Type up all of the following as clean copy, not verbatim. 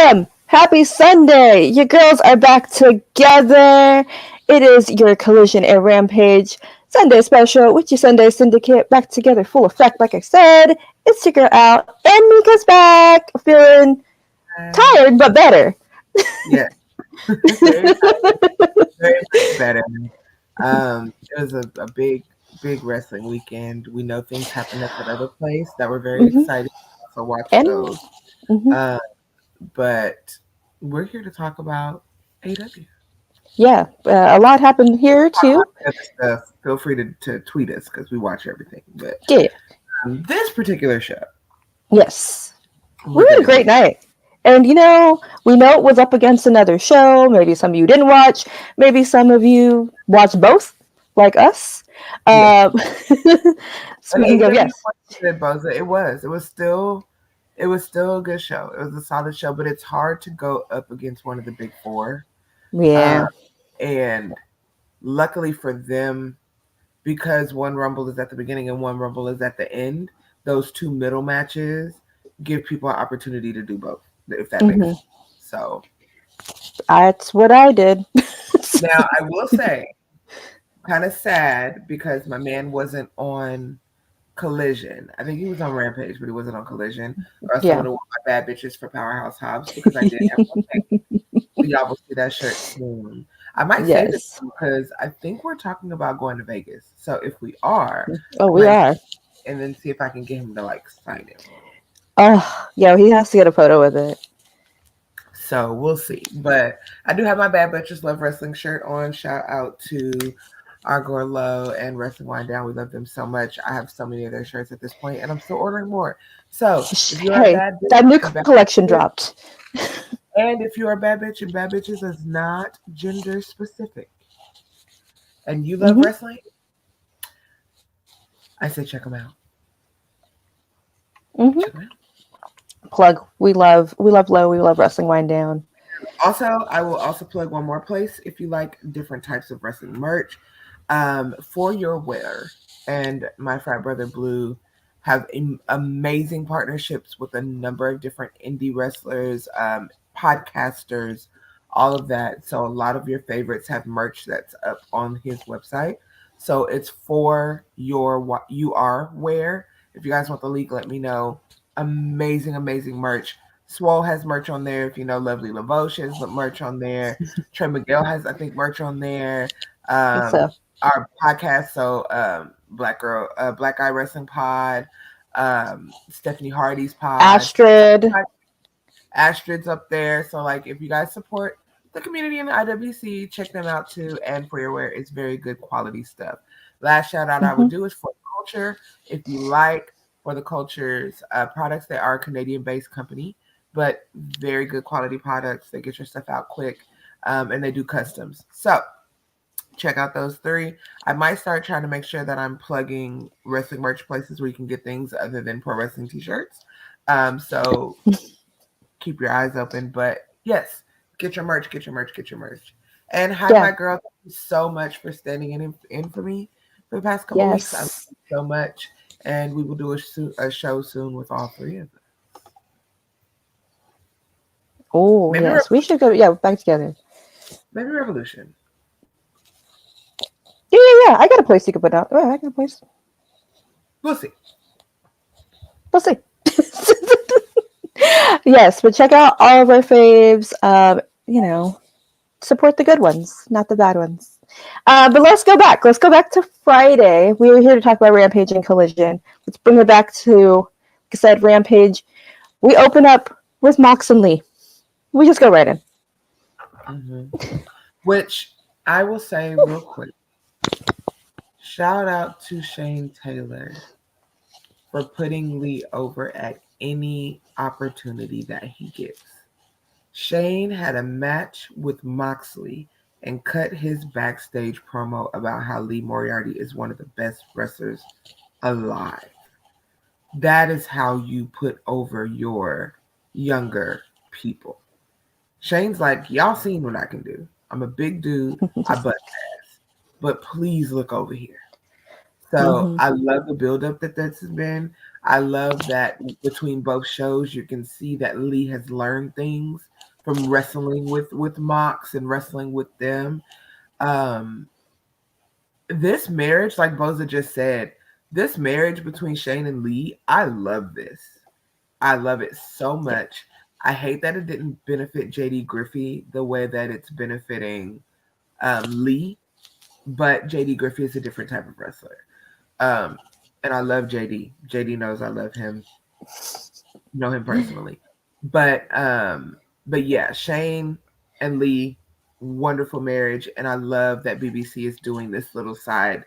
Welcome! Happy Sunday! Your girls are back together. It is your Collision and Rampage Sunday special with your Sunday Syndicate back together, full effect. Like I said, it's your girl out, and Meekz back, feeling tired but better. Yeah, very much better. It was a big wrestling weekend. We know things happened at that other place that we're very Mm-hmm. excited to watch And those. mm-hmm. Uh, but we're here to talk about AEW. Yeah, a lot happened here too. Other stuff. Feel free to tweet us because we watch everything. But Yeah, this particular show, yes. We we're had a gonna great be night. And we know it was up against another show. Maybe some of you didn't watch. Maybe some of you watched both, like us. yeah. Uh, And speaking of, AEW yes. said Boza, it was still a good show. It was a solid show, but it's hard to go up against one of the big four. Uh, Yeah. and luckily for them, because one Rumble is at the beginning and one Rumble is at the end, those two middle matches give people an opportunity to do both, if that makes Hmm. sense. So That's what I did. now I will say, kind of sad because my man wasn't on Collision. I think he was on Rampage, but he wasn't on Collision. Or else I would Yeah. have worn my bad bitches for Powerhouse Hobbs because I did have one thing. So y'all will see that shirt soon. I might say this Yes. because I think we're talking about going to Vegas. So if we are, Oh, I we might are. and then see if I can get him to like sign it. Oh, yo, he has to get a photo with it. So we'll see. But I do have my Bad Bitches Love Wrestling shirt on. Shout out to Argor Low and Wrestling Wind Down. We love them so much. I have so many of their shirts at this point, and I'm still ordering more. So if you're a Hey, bad that new bitch, collection dropped. and if you're a bad bitch and bad bitches is not gender specific, and you love Hmm. wrestling, I say check them out. Hmm. Check them out. Plug. We love Low. We love Wrestling Wind Down. Also, I will also plug one more place if you like different types of wrestling merch. For your wear, and my frat brother Blue have amazing partnerships with a number of different indie wrestlers, podcasters, all of that. So a lot of your favorites have merch that's up on his website. So it's for your what you are wear. If you guys want the link, let me know. Amazing merch. Swole has merch on there. If you know Lovely Lavosh has merch on there. Trey Miguel has, I think, merch on there. So Our podcast, so Black Eye Wrestling Pod, Stephanie Hardy's pod, Astrid. Astrid's up there. So like if you guys support the community in the IWC, check them out too. And for your wear, it's very good quality stuff. Last shout out I would do is For the Culture. If you like For the Culture's products, they are a Canadian based company, but very good quality products. They get your stuff out quick, and they do customs. So check out those three. I might start trying to make sure that I'm plugging wrestling merch places where you can get things other than pro wrestling t-shirts. So keep your eyes open. But yes, get your merch. And hi, Yeah. my girl. Thank you so much for standing in for me for the past couple weeks. I love Yes. you so much. And we will do a show soon with all three of them. Oh, Maybe, yes. We should go. Yeah, back together. maybe Revolution. Yeah. I got a place you can put out. Oh, I got a place. We'll see. We'll see. Yes, but check out all of our faves. Support the good ones, not the bad ones. But let's go back. Let's go back to Friday. We were here to talk about Rampage and Collision. Let's bring it back to, like I said, Rampage. We open up with Mox and Lee. We just go right in. Mm-hmm. Which I will say real quick. Shout out to Shane Taylor for putting Lee over at any opportunity that he gets. Shane had a match with Moxley and cut his backstage promo about how Lee Moriarty is one of the best wrestlers alive. That is how you put over your younger people. Shane's like, y'all seen what I can do. I'm a big dude. I butt ass. But please look over here. So Mm-hmm. I love the buildup that this has been. I love that between both shows, you can see that Lee has learned things from wrestling with Mox and wrestling with them. This marriage, like Boza just said, this marriage between Shane and Lee, I love this. I love it so much. I hate that it didn't benefit JD Griffey the way that it's benefiting Lee, but JD Griffey is a different type of wrestler. And I love JD. JD knows I love him. Know him personally. But yeah, Shane and Lee, wonderful marriage, and I love that BBC is doing this little side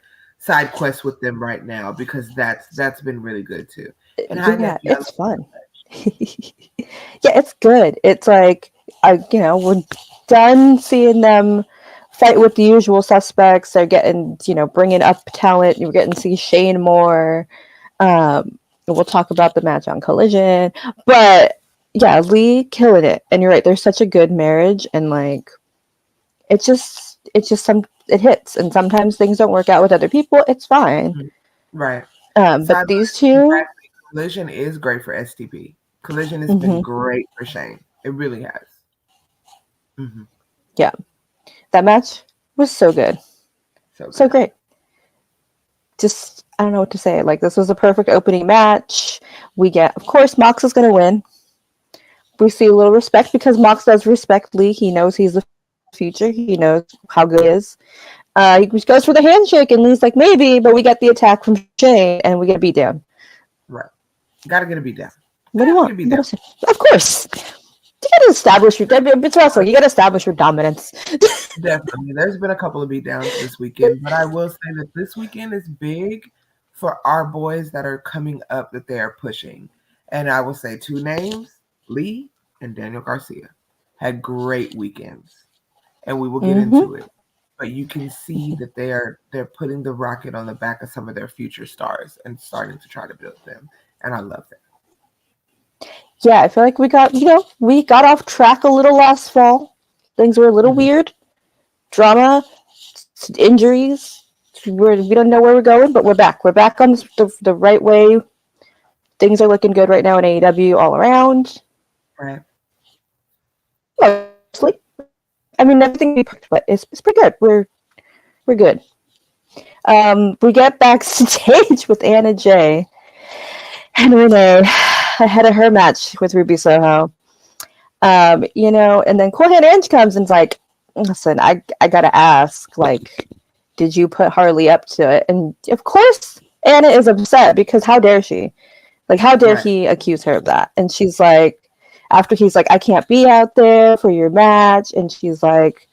quest with them right now because that's been really good too. And yeah, it's fun. Yeah, it's good. It's like we're done seeing them fight with the usual suspects. They're getting bringing up talent. You're getting to see Shane more. We'll talk about the match on Collision, but yeah, Lee killing it. And you're right, there's such a good marriage, and like it hits, and sometimes things don't work out with other people. It's fine, right? But these two, Collision is great for STP. Collision has been great for Shane. It really has. Mm-hmm. Yeah, that match was so good, so great. Just I don't know what to say. Like, this was a perfect opening match. We get, of course, Mox is going to win. We see a little respect because Mox does respect Lee. He knows he's the future. He knows how good he is. He goes for the handshake, and Lee's like, maybe, but we get the attack from Shane, and we get a beat down. Right. Gotta get a beat down. What do you want? Of course. You gotta establish it's wrestling. You gotta establish your dominance. Definitely. There's been a couple of beatdowns this weekend, but I will say that this weekend is big for our boys that are coming up that they are pushing. And I will say two names, Lee and Daniel Garcia, had great weekends. And we will get into it. But you can see that they're putting the rocket on the back of some of their future stars and starting to try to build them. And I love that. Yeah, I feel like we got off track a little last fall. Things were a little weird. Drama, injuries. We don't know where we're going, but we're back. We're back on the right way. Things are looking good right now in AEW all around. Right. Mostly. I mean, everything we picked, but it's pretty good. We're good. We get backstage with Anna Jay and Renee ahead of her match with Ruby Soho. And then Courtney Ange comes and's like, listen, I gotta ask, like, did you put Harley up to it? And of course Anna is upset because how dare she? Like, how dare he accuse her of that? And she's like, after he's like, I can't be out there for your match, and she's like,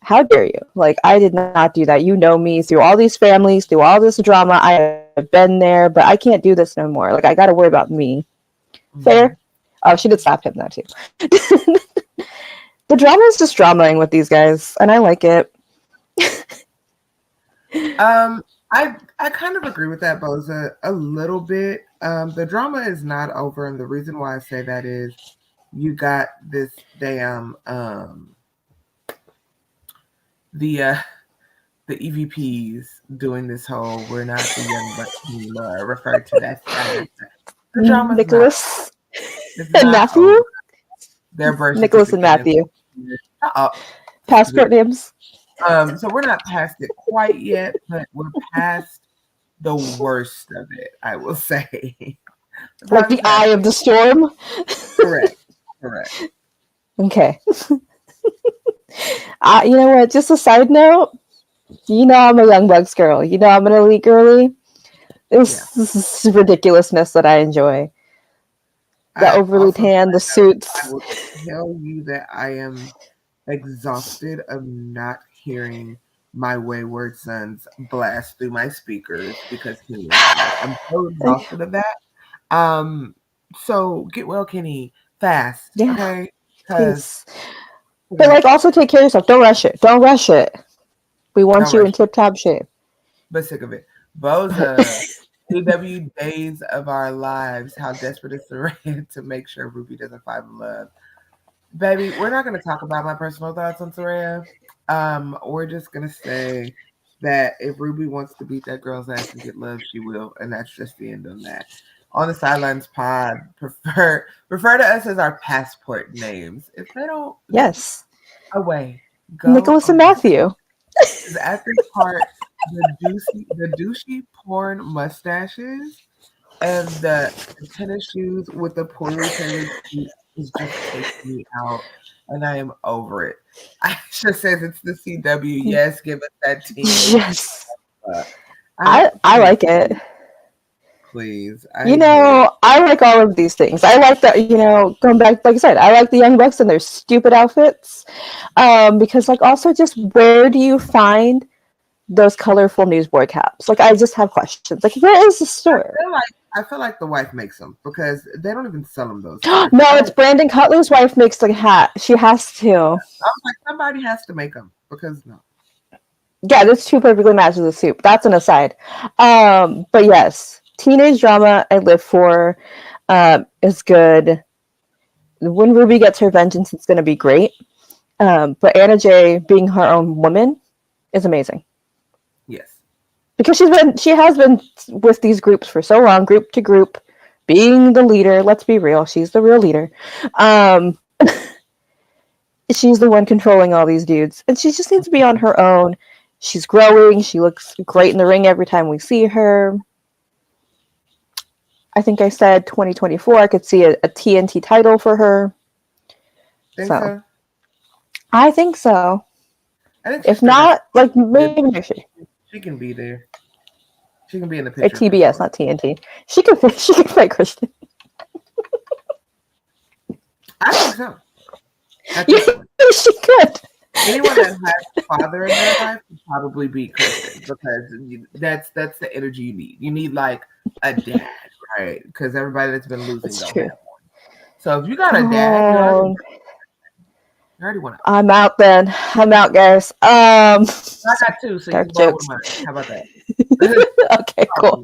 how dare you? Like, I did not do that. You know me through all these families, through all this drama. I have been there, but I can't do this no more. Like, I gotta worry about me. Fair? Oh, she did slap him though too. The drama is just dramaing with these guys, and I like it. I kind of agree with that, Boza, a little bit. The drama is not over, and the reason why I say that is you got this damn the EVPs doing this whole "we're not the young bucks anymore" referred to that status. The drama, Nicholas and Matthew. Over. Their birth Nicholas and Matthew. Passport names. So we're not past it quite yet, but we're past the worst of it, I will say. Like the eye of the storm? Correct. Okay. You know what? Just a side note. I'm a Young Bucks girl. I'm an elite girly. This is ridiculousness that I enjoy. The overly tan, the suits. I will tell you that I am exhausted of not hearing my wayward sons blast through my speakers because I'm so exhausted of that. So get well, Kenny, fast. Yeah. Okay. Please. But like, also take care of yourself. Don't rush it. We want you in tip-top shape. But sick of it. Boza, AEW days of our lives. How desperate is Saraya to make sure Ruby doesn't find love. Baby, we're not going to talk about my personal thoughts on Saraya. We're just going to say that if Ruby wants to beat that girl's ass and get love, she will. And that's just the end of that. on the Sidelines pod refer to us as our passport names. If they don't, Yes. away, go Nicholas and away. Matthew. Because at this part, the douchey porn mustaches and the tennis shoes with the poorly tailored feet is just taking me out, and I am over it. Aisha says it's the CW. Yes, give us that team. Yes. I like it. Please. I like all of these things. I like that, going back, like I said, I like the Young Bucks and their stupid outfits. Because, like, also just where do you find those colorful newsboy caps? Like, I just have questions. Like, where is the store? I feel like the wife makes them because they don't even sell them those. No, it's Brandon Cutler's wife makes the hat. She has to. I was like, somebody has to make them because no. Yeah, this two perfectly matches the soup. That's an aside. But yes, teenage drama I live for is good. When Ruby gets her vengeance, it's going to be great. But Anna Jay being her own woman is amazing. Yes. Because she has been with these groups for so long, group to group, being the leader. Let's be real, she's the real leader. She's the one controlling all these dudes, and she just needs to be on her own. She's growing. She looks great in the ring every time we see her. I think I said 2024. I could see a TNT title for her. Think so? I think so. If not, like maybe next year. She can be there. She can be in the picture. At TBS, not TNT. She can fight Christian. I think so. Yeah, she could. Anyone that has a father in their life would probably be Christian because that's the energy you need. You need like a dad, right? Because everybody that's been losing don't have one. So if you got a dad, you already won. I'm out then. I'm out, guys. I got two, so dark you jokes. Mine. How about that? Okay, cool.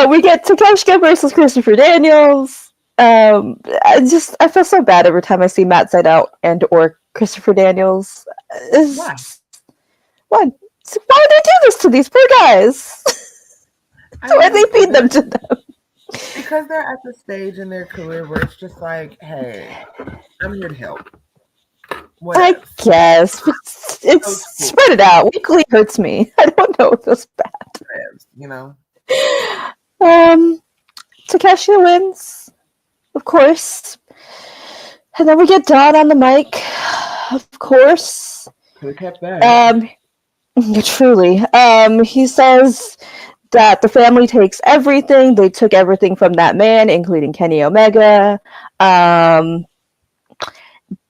We get Takeshita versus Christopher Daniels. I feel so bad every time I see Matt Sydal and or Christopher Daniels. Why? Why do they do this to these poor guys? Why they feed them to them? Because they're at the stage in their career where it's just like, hey, I'm here to help. I guess. It's cool. Spread it out. Weekly hurts me. I don't know if it's bad. You know? Takeshi wins, of course. And then we get Don on the mic, of course. Could have kept that. Truly. He says that the family takes everything. They took everything from that man, including Kenny Omega. And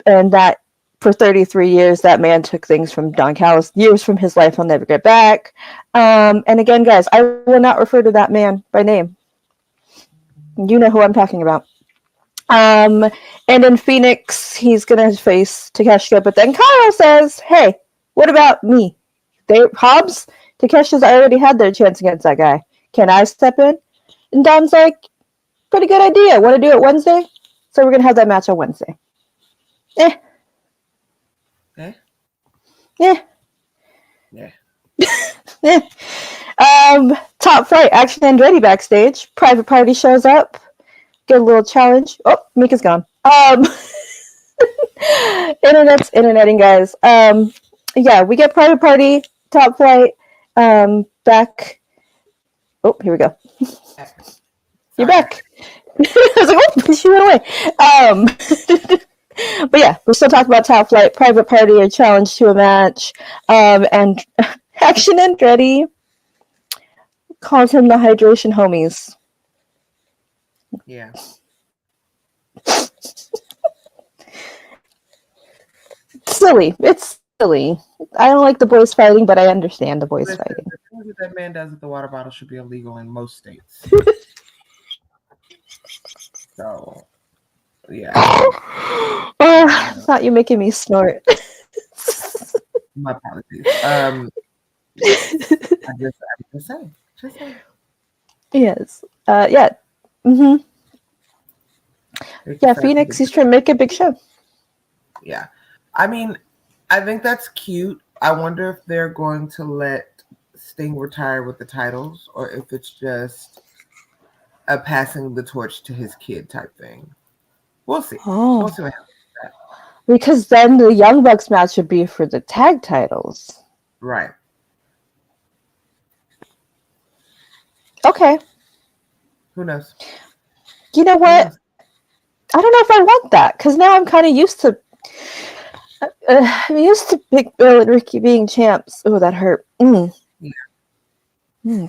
that for 33 years, that man took things from Don Callis, years from his life he'll never get back. And again, guys, I will not refer to that man by name. You know who I'm talking about. And in Phoenix, he's going to face Takeshita, but then Kyle says, hey, what about me? Hobbs, Takeshi's already had their chance against that guy. Can I step in? And Don's like, pretty good idea. Want to do it Wednesday? So we're going to have that match on Wednesday. Yeah. Top Flight, Action Andretti backstage. Private Party shows up. Get a little challenge. Oh, Mika's gone. Internet's interneting, guys. Yeah, we get Private Party, Top Flight, back. Oh, here we go. You're back. I was like, oh, she went away. But yeah, we're still talking about Top Flight, Private Party, a challenge to a match, and Action Andretti calls him the hydration homies. Yeah. Silly. It's silly. I don't like the boys fighting, but I understand the boys fighting. The things that man does with the water bottle should be illegal in most states. So, yeah. I thought you were making me snort. My apologies. I'm just saying. Yes. Yeah. Mm-hmm. Yeah, Phoenix, he's trying to make a big show. Yeah. I mean, I think that's cute. I wonder if they're going to let Sting retire with the titles or if it's just a passing the torch to his kid type thing. We'll see. Oh. We'll see what happens with that. Because then the Young Bucks match would be for the tag titles. Right. Okay. Who knows? You know what? I don't know if I want that because now I'm kind of used to. I'm used to Big Bill and Ricky being champs. Oh, that hurt. Yeah. Yeah.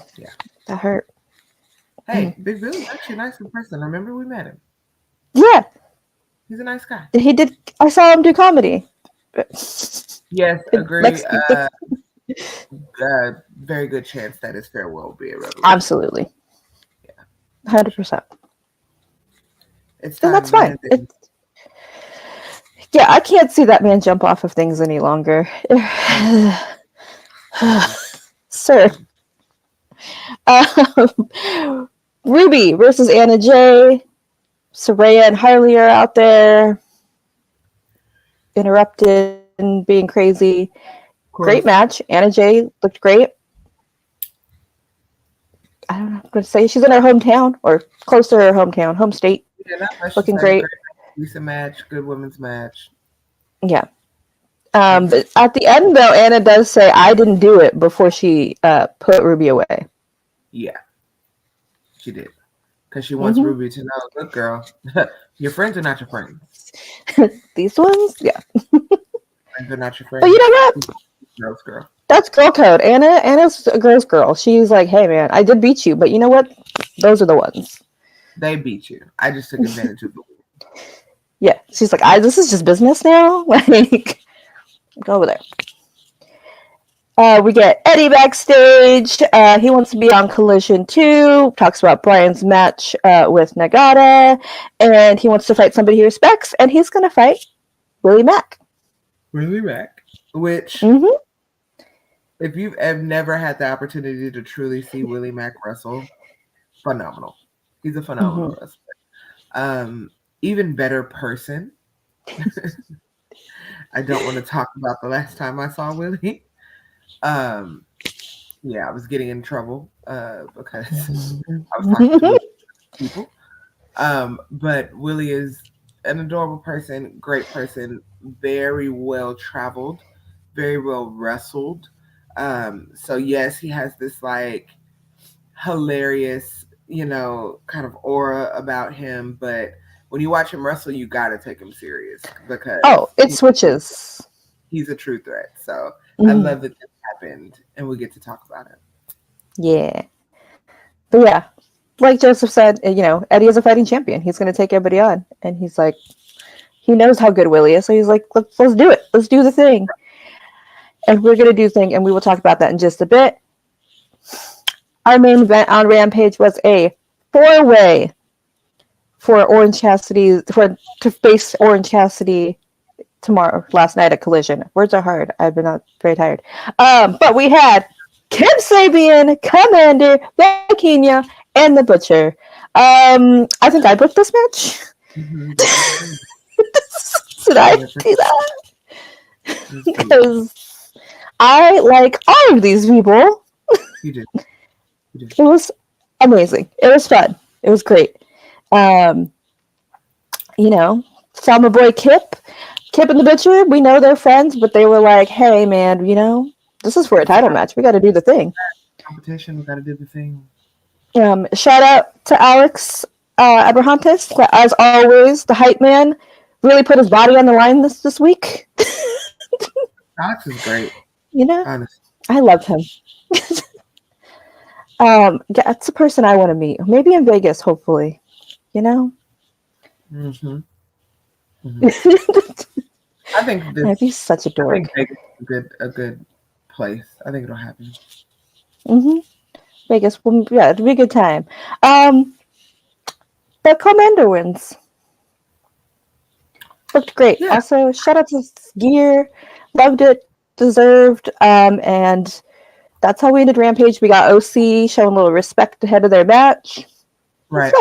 That hurt. Hey, Big Bill is actually a nice person. I remember we met him. Yeah. He's a nice guy. He did. I saw him do comedy. Yes, agree. Very good chance that his farewell will be a revolution. Absolutely. Yeah. 100%. It's time, and that's fine. Yeah, I can't see that man jump off of things any longer. Sir. Ruby versus Anna Jay. Saraya and Harley are out there. Interrupted and being crazy. Great match. Anna Jay looked great. I don't know. I'm going to say she's in her hometown or close to her hometown, home state. Yeah, looking great. Decent match. Good women's match. Yeah. But at the end, though, Anna does say, I didn't do it before she put Ruby away. Yeah. She did. Because she wants Ruby to know, look, girl, your friends are not your friends. These ones? Yeah. Friends are not your friends. But you know what? Girls, girl. That's girl code. Anna's a girl's girl. She's like, hey, man, I did beat you, but you know what? Those are the ones. They beat you. I just took advantage of it. Yeah. She's like, this is just business now? Like, go over there. We get Eddie backstage. He wants to be on Collision 2. Talks about Brian's match with Nagata. And he wants to fight somebody he respects. And he's going to fight Willie Mack. Willie Mack. Which, if you've never had the opportunity to truly see Willie Mack wrestle, phenomenal. He's a phenomenal wrestler. Even better person. I don't want to talk about the last time I saw Willie. Yeah, I was getting in trouble because I was talking to people. But Willie is an adorable person, great person, very well traveled, very well wrestled. So yes, he has this like hilarious, kind of aura about him. But when you watch him wrestle, you gotta take him serious because it switches. He's a true threat. So I love that this happened, and we get to talk about it. Yeah. But yeah, like Joseph said, Eddie is a fighting champion. He's going to take everybody on. And he's like, he knows how good Willie is. So he's like, let's do it. Let's do the thing. And we're going to do the thing, and we will talk about that in just a bit. Our main event on Rampage was a 4-way for Orange Cassidy, to face Orange Cassidy last night at Collision. Words are hard. I've been not very tired. But we had Kim Sabian, Commander, Vaquinha, and the Butcher. I think I booked this match. Did I do that? Because I like all of these people. You did. It was amazing. It was fun. It was great. Saw my boy Kip and the Butcher. We know they're friends, but they were like, hey, man, this is for a title match. We got to do the thing. Competition. We got to do the thing. Shout out to Alex Abrahantes. As always, the hype man really put his body on the line this week. Alex is great. Honestly. I love him. That's a person I want to meet. Maybe in Vegas, hopefully. I think that'd be such a dork. I think Vegas is a good place. I think it'll happen. Vegas, it'll be a good time. The Commander wins. Looked great. Yeah. Also, shout out to Gear. Loved it. Deserved. And that's how we ended Rampage. We got OC showing a little respect ahead of their match. Right.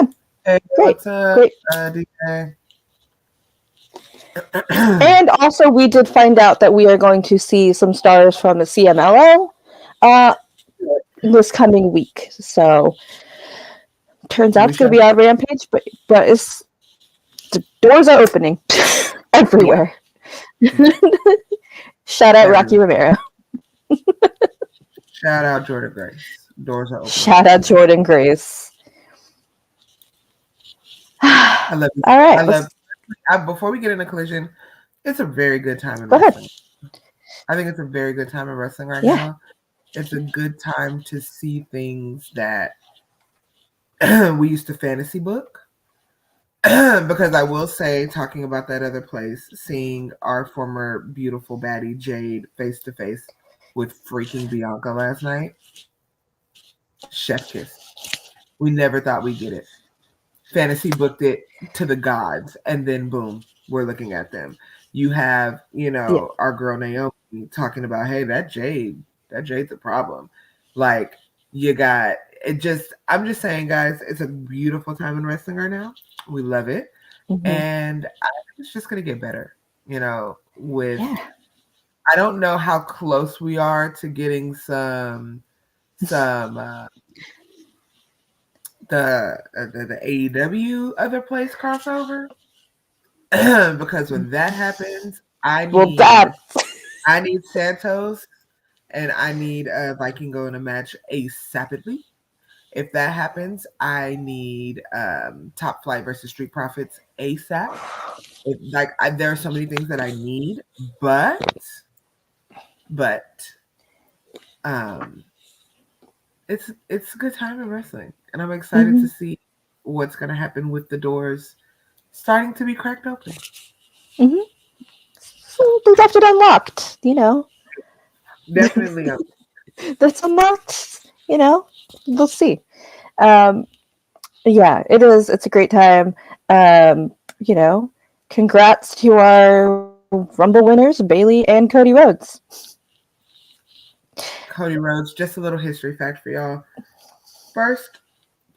Hey, great. What's up, DJ? And also, we did find out that we are going to see some stars from the CMLL. this coming week. So turns out We it's going shall. to be on Rampage, but it's the doors are opening Yeah. everywhere. Shout out Rocky Everywhere. Romero. Shout out Jordan Grace. Doors are opening Shout out everywhere. Jordan Grace. I love it. All I right, love. Before we get into Collision, it's a very good time in go ahead. wrestling. I think it's a very good time in wrestling right Yeah. now. It's a good time to see things that we used to fantasy book. Because I will say, talking about that other place, seeing our former beautiful baddie Jade face to face with freaking Bianca last night, chef kiss. We never thought we'd get it. Fantasy booked it to the gods, and then boom, we're looking at them. You have, Yeah. our girl Naomi talking about, hey, that Jade's a problem. Like, you got it. I'm just saying, guys, it's a beautiful time in wrestling right now. We love it. Mm-hmm. And I think it's just going to get better, with, Yeah. I don't know how close we are to getting some the AEW other place crossover. Because when that happens, I Well, need Santos and I need Vikingo in a match ASAPidly. If that happens, I need Top Flight versus Street Profits ASAP. There are so many things that I need, but it's a good time in wrestling, and I'm excited to see what's going to happen with the doors starting to be cracked open. Mm-hmm. So they left it unlocked, Definitely. That's unlocked, We'll see. Yeah, it is. It's a great time. Congrats to our Rumble winners, Bailey and Cody Rhodes. Cody Rhodes, just a little history fact for y'all. First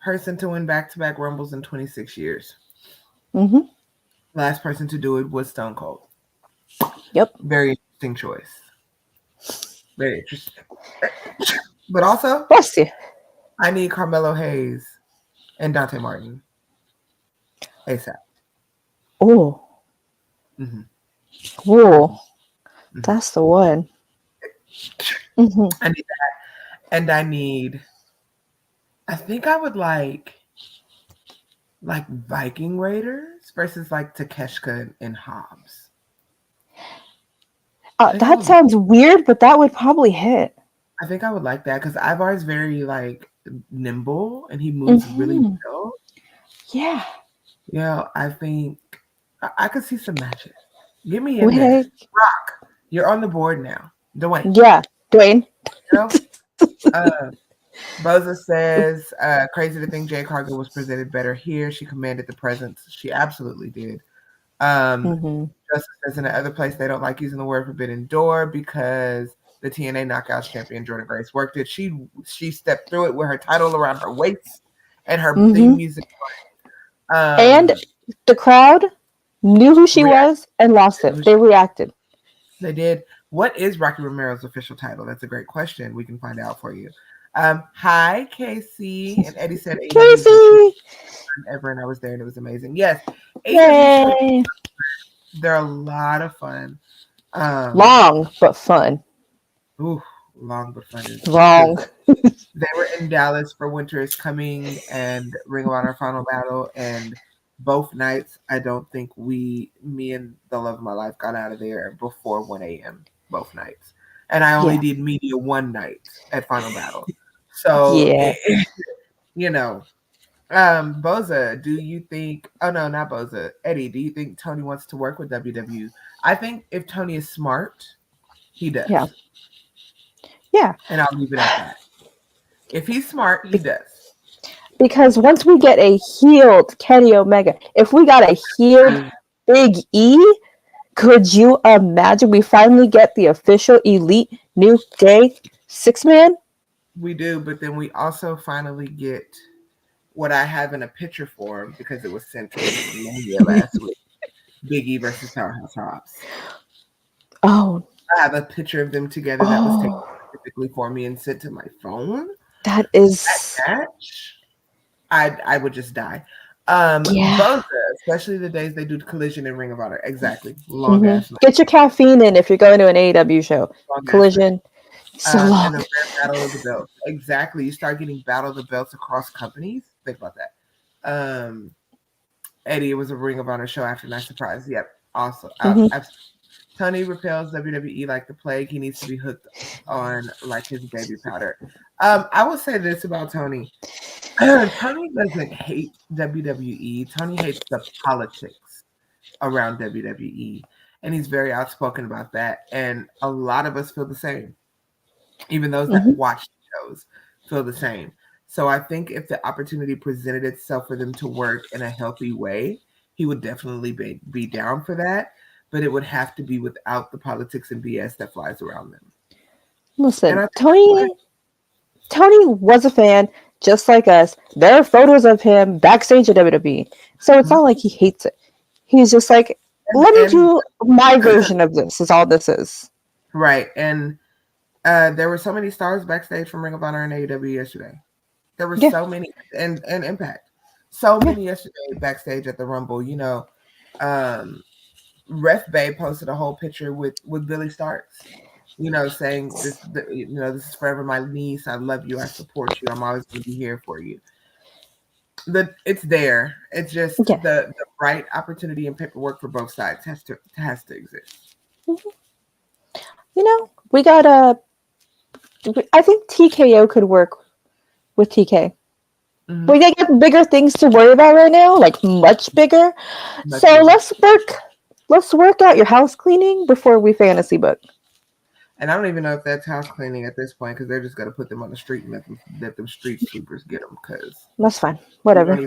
person to win back-to-back Rumbles in 26 years. Mm-hmm. Last person to do it was Stone Cold. Yep. Very interesting choice. Very interesting. But also, Bless you. I need Carmelo Hayes and Dante Martin ASAP. Oh. Mm-hmm. Cool. Mm-hmm. That's the one. Mm-hmm. I need that. And I think I would like Viking Raiders versus Takeshita and Hobbs. That sounds weird, but that would probably hit. I think I would like that because Ivar's very nimble and he moves really well. Yeah. Yeah, I think I could see some matches. Get me in there. Rock, you're on the board now. Dwayne. Yeah, Dwayne. Boza says, crazy to think Jade Cargill was presented better here. She commanded the presence. She absolutely did. Justice says in the other place they don't like using the word forbidden door because the TNA Knockouts champion Jordan Grace worked it. She stepped through it with her title around her waist and her theme music. And the crowd knew who she was and lost it. They reacted. They did. What is Rocky Romero's official title? That's a great question. We can find out for you. Hi, Casey. And Eddie said, Casey! Ever, and I was there and it was amazing. Yes. Yay! They're a lot of fun. Long, but fun. Ooh, long but fun. Long. They were in Dallas for Winter is Coming and Ring of Honor Final Battle, and both nights, I don't think me and the love of my life got out of there before 1 a.m. both nights. And I only did media one night at Final Battle. So, Boza, do you think, oh no, not Boza, Eddie, do you think Tony wants to work with WW? I think if Tony is smart, he does. Yeah. And I'll leave it at that. If he's smart, he does. Because once we get a healed Kenny Omega, if we got a healed Big E, could you imagine we finally get the official Elite New Day 6-man? We do, but then we also finally get what I have in a picture form because it was sent to me last week. Big E versus Powerhouse Hobbs. Oh. I have a picture of them together that was taken specifically for me and sent to my phone. That is, Match, I would just die. yeah. Both, especially the days they do Collision and Ring of Honor. Exactly. Long ass night. Get your caffeine in if you're going to an AEW show. Long Collision. So long. And the rare battle of the belts. Exactly. You start getting battle of the belts across companies. Think about that. Eddie, it was a Ring of Honor show after Night Surprise. Yep. Also, Tony repels WWE like the plague. He needs to be hooked on like his baby powder. I will say this about Tony. Tony doesn't hate WWE. Tony hates the politics around WWE. And he's very outspoken about that. And a lot of us feel the same. Even those that watch the shows feel the same. So I think if the opportunity presented itself for them to work in a healthy way, he would definitely be down for that. But it would have to be without the politics and BS that flies around them. Listen, Tony was a fan just like us. There are photos of him backstage at WWE. So it's not like he hates it. He's just like, let me do my version of this, is all this is. Right. And there were so many stars backstage from Ring of Honor and AEW yesterday. There were so many, and Impact. So many yesterday backstage at the Rumble. You know, Ref Bay posted a whole picture with Billy Starks. You know, saying this. You know, this is forever my niece. I love you. I support you. I'm always going to be here for you. It's there. It's just the right opportunity and paperwork for both sides has to exist. You know, we got I think TKO could work with TK. We got bigger things to worry about right now, like much bigger. Let's work out your house cleaning before we fantasy book. And I don't even know if that's house cleaning at this point because they're just going to put them on the street and let them street sweepers get them. Because that's fine. Whatever.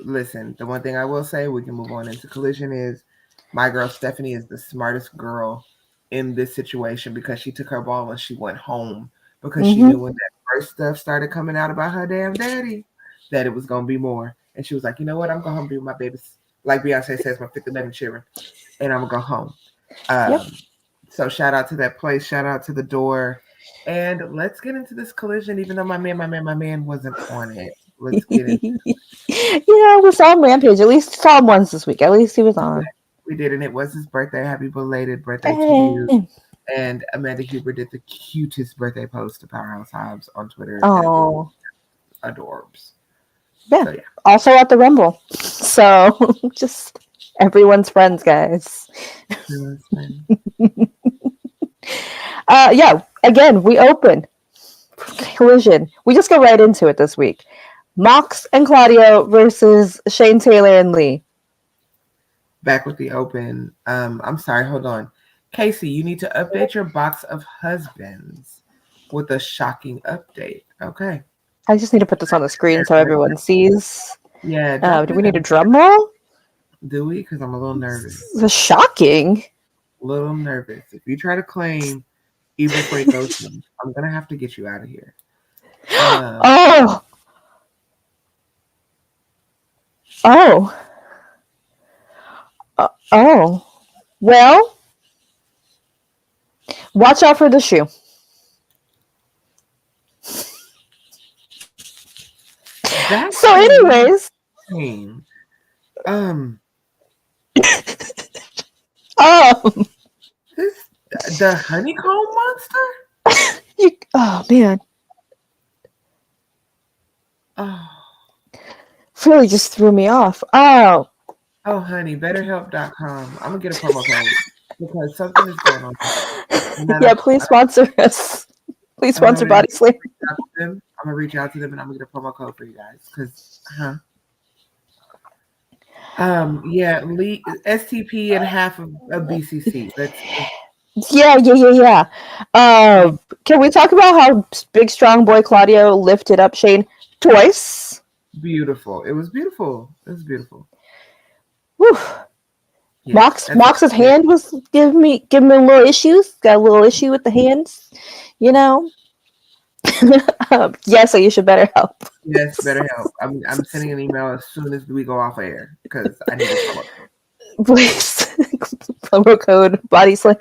Listen, the one thing I will say, we can move on into Collision, is my girl Stephanie is the smartest girl in this situation because she took her ball and she went home because she knew when that first stuff started coming out about her damn daddy that it was going to be more. And she was like, you know what? I'm going home to be with my babies. Like Beyonce says, my 5th children. And I'm going to go home. So shout out to that place. Shout out to the door. And let's get into this Collision, even though my man wasn't on it. Let's get into it. You know, we saw him Rampage. At least saw him once this week. At least he was on. We did, and it was his birthday. Happy belated birthday to you. And Amanda Huber did the cutest birthday post to Powerhouse Hobbs on Twitter. Oh. Adorbs. Yeah. So, yeah. Also at the Rumble. So just everyone's friends, guys. Yeah, again, we open Collision. We just go right into it this week. Mox and Claudio versus Shane Taylor and Lee. Back with the open. I'm sorry, hold on. Casey, you need to update your box of husbands with a shocking update. Okay. I just need to put this on the screen so everyone sees. Yeah. Do we need a drum roll? Do we? Because I'm a little nervous. Shocking. A little nervous. If you try to claim even before it goes to me, I'm going to have to get you out of here. Oh. Well, watch out for the shoe. So anyways. The honeycomb monster? Oh, man. Oh. Really just threw me off. Oh, honey, betterhelp.com. I'm going to get a promo code because something is going on. Yeah, please sponsor us. Please sponsor BodySlam. I'm going to reach out to them and I'm going to get a promo code for you guys. Because, yeah, STP and half of BCC. Yeah. Can we talk about how big, strong boy Claudio lifted up Shane twice? Beautiful. It was beautiful. Whew. Yeah, Mox's hand was giving me a little issues. Got a little issue with the hands, you know. Yeah, so you should better help. Yes, better help. I'm sending an email as soon as we go off air because I need a promo code. Please, promo code BodySlam.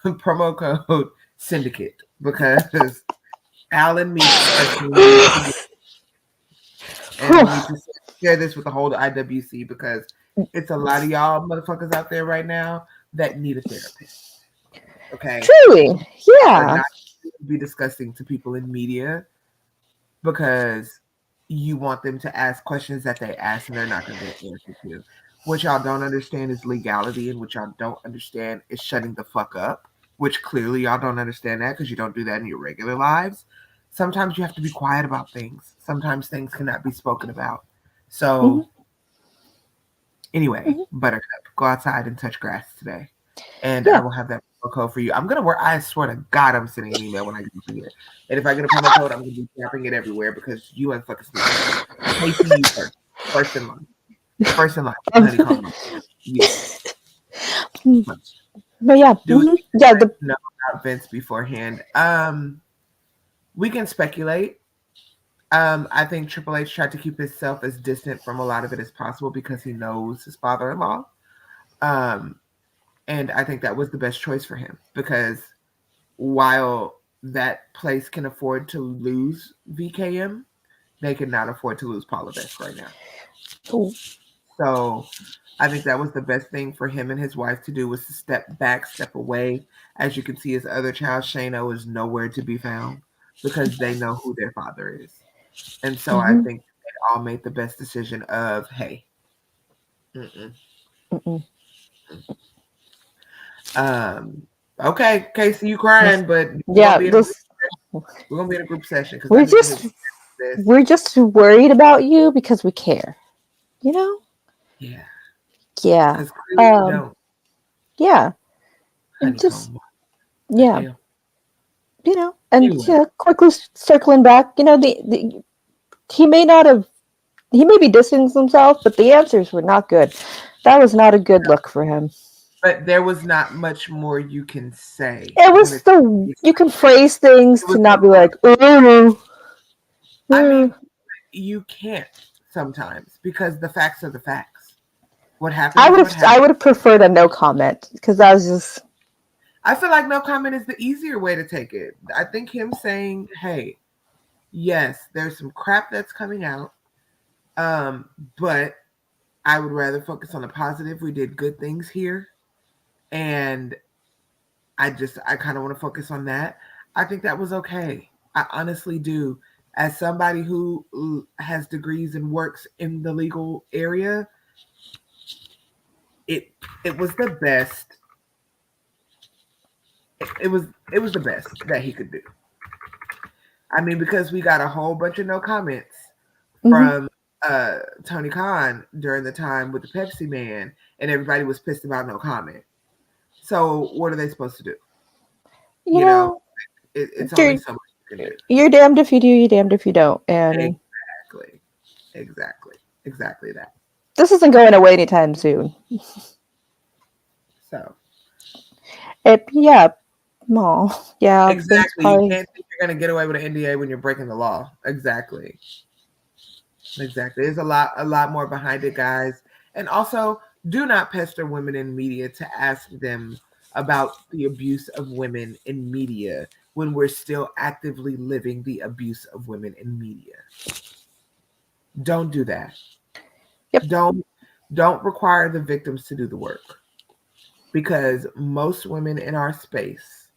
Promo code Syndicate because Alan Meekz has seen these two, and we need to share this with the whole IWC because it's a lot of y'all motherfuckers out there right now that need a therapist. Okay, Truly, are yeah. not to be disgusting to people in media because you want them to ask questions that they ask and they're not going to get answers to. What y'all don't understand is legality, and what y'all don't understand is shutting the fuck up, which clearly y'all don't understand that because you don't do that in your regular lives. Sometimes you have to be quiet about things. Sometimes things cannot be spoken about. So, anyway, Buttercup, go outside and touch grass today. And I Yeah. will have that promo code for you. I'm going to work, I swear to God, I'm sending an email when I get here. And if I get a promo code, I'm going to be tapping it everywhere because you ain't fucking sneaking. Casey, you first. First in line. First in line. Honeycomb. You. But yeah, Do we yeah. The know about Vince beforehand? We can speculate. I think Triple H tried to keep himself as distant from a lot of it as possible because he knows his father-in-law. And I think that was the best choice for him because while that place can afford to lose VKM, they cannot afford to lose Paula Best right now. Ooh. So I think that was the best thing for him and his wife to do was to step back, step away. As you can see, his other child, Shano, is nowhere to be found because they know who their father is. And so I think they all made the best decision of, hey, okay, Casey, you crying, but yeah, we're gonna be in a group session because we're just worried about you because we care. You know? yeah, Yeah. because clearly you don't. Yeah. And just yeah. You know, and Anyway. quickly circling back, you know, the he may be distancing himself, but the answers were not good. That was not a good look for him. But there was not much more you can say. It was you can phrase things to not be like, oh. I mean, you can't sometimes because the facts are the facts. What happened is what happened. I would have preferred a no comment because that was just. I feel like no comment is the easier way to take it. I think him saying, "Hey, yes, there's some crap that's coming out, but I would rather focus on the positive. We did good things here, and I kind of want to focus on that." I think that was okay. I honestly do. As somebody who has degrees and works in the legal area, it was the best. It was the best that he could do. I mean, because we got a whole bunch of no comments from Tony Khan during the time with the Pepsi Man, and everybody was pissed about no comment. So what are they supposed to do? You know, it's only so much you can do. You're damned if you do, you're damned if you don't. And exactly that. This isn't going away anytime soon. So, yeah, exactly. You can't think you're gonna get away with an NDA when you're breaking the law. Exactly. There's a lot more behind it, guys. And also, do not pester women in media to ask them about the abuse of women in media when we're still actively living the abuse of women in media. Don't do that. Yep. Don't require the victims to do the work. Because most women in our space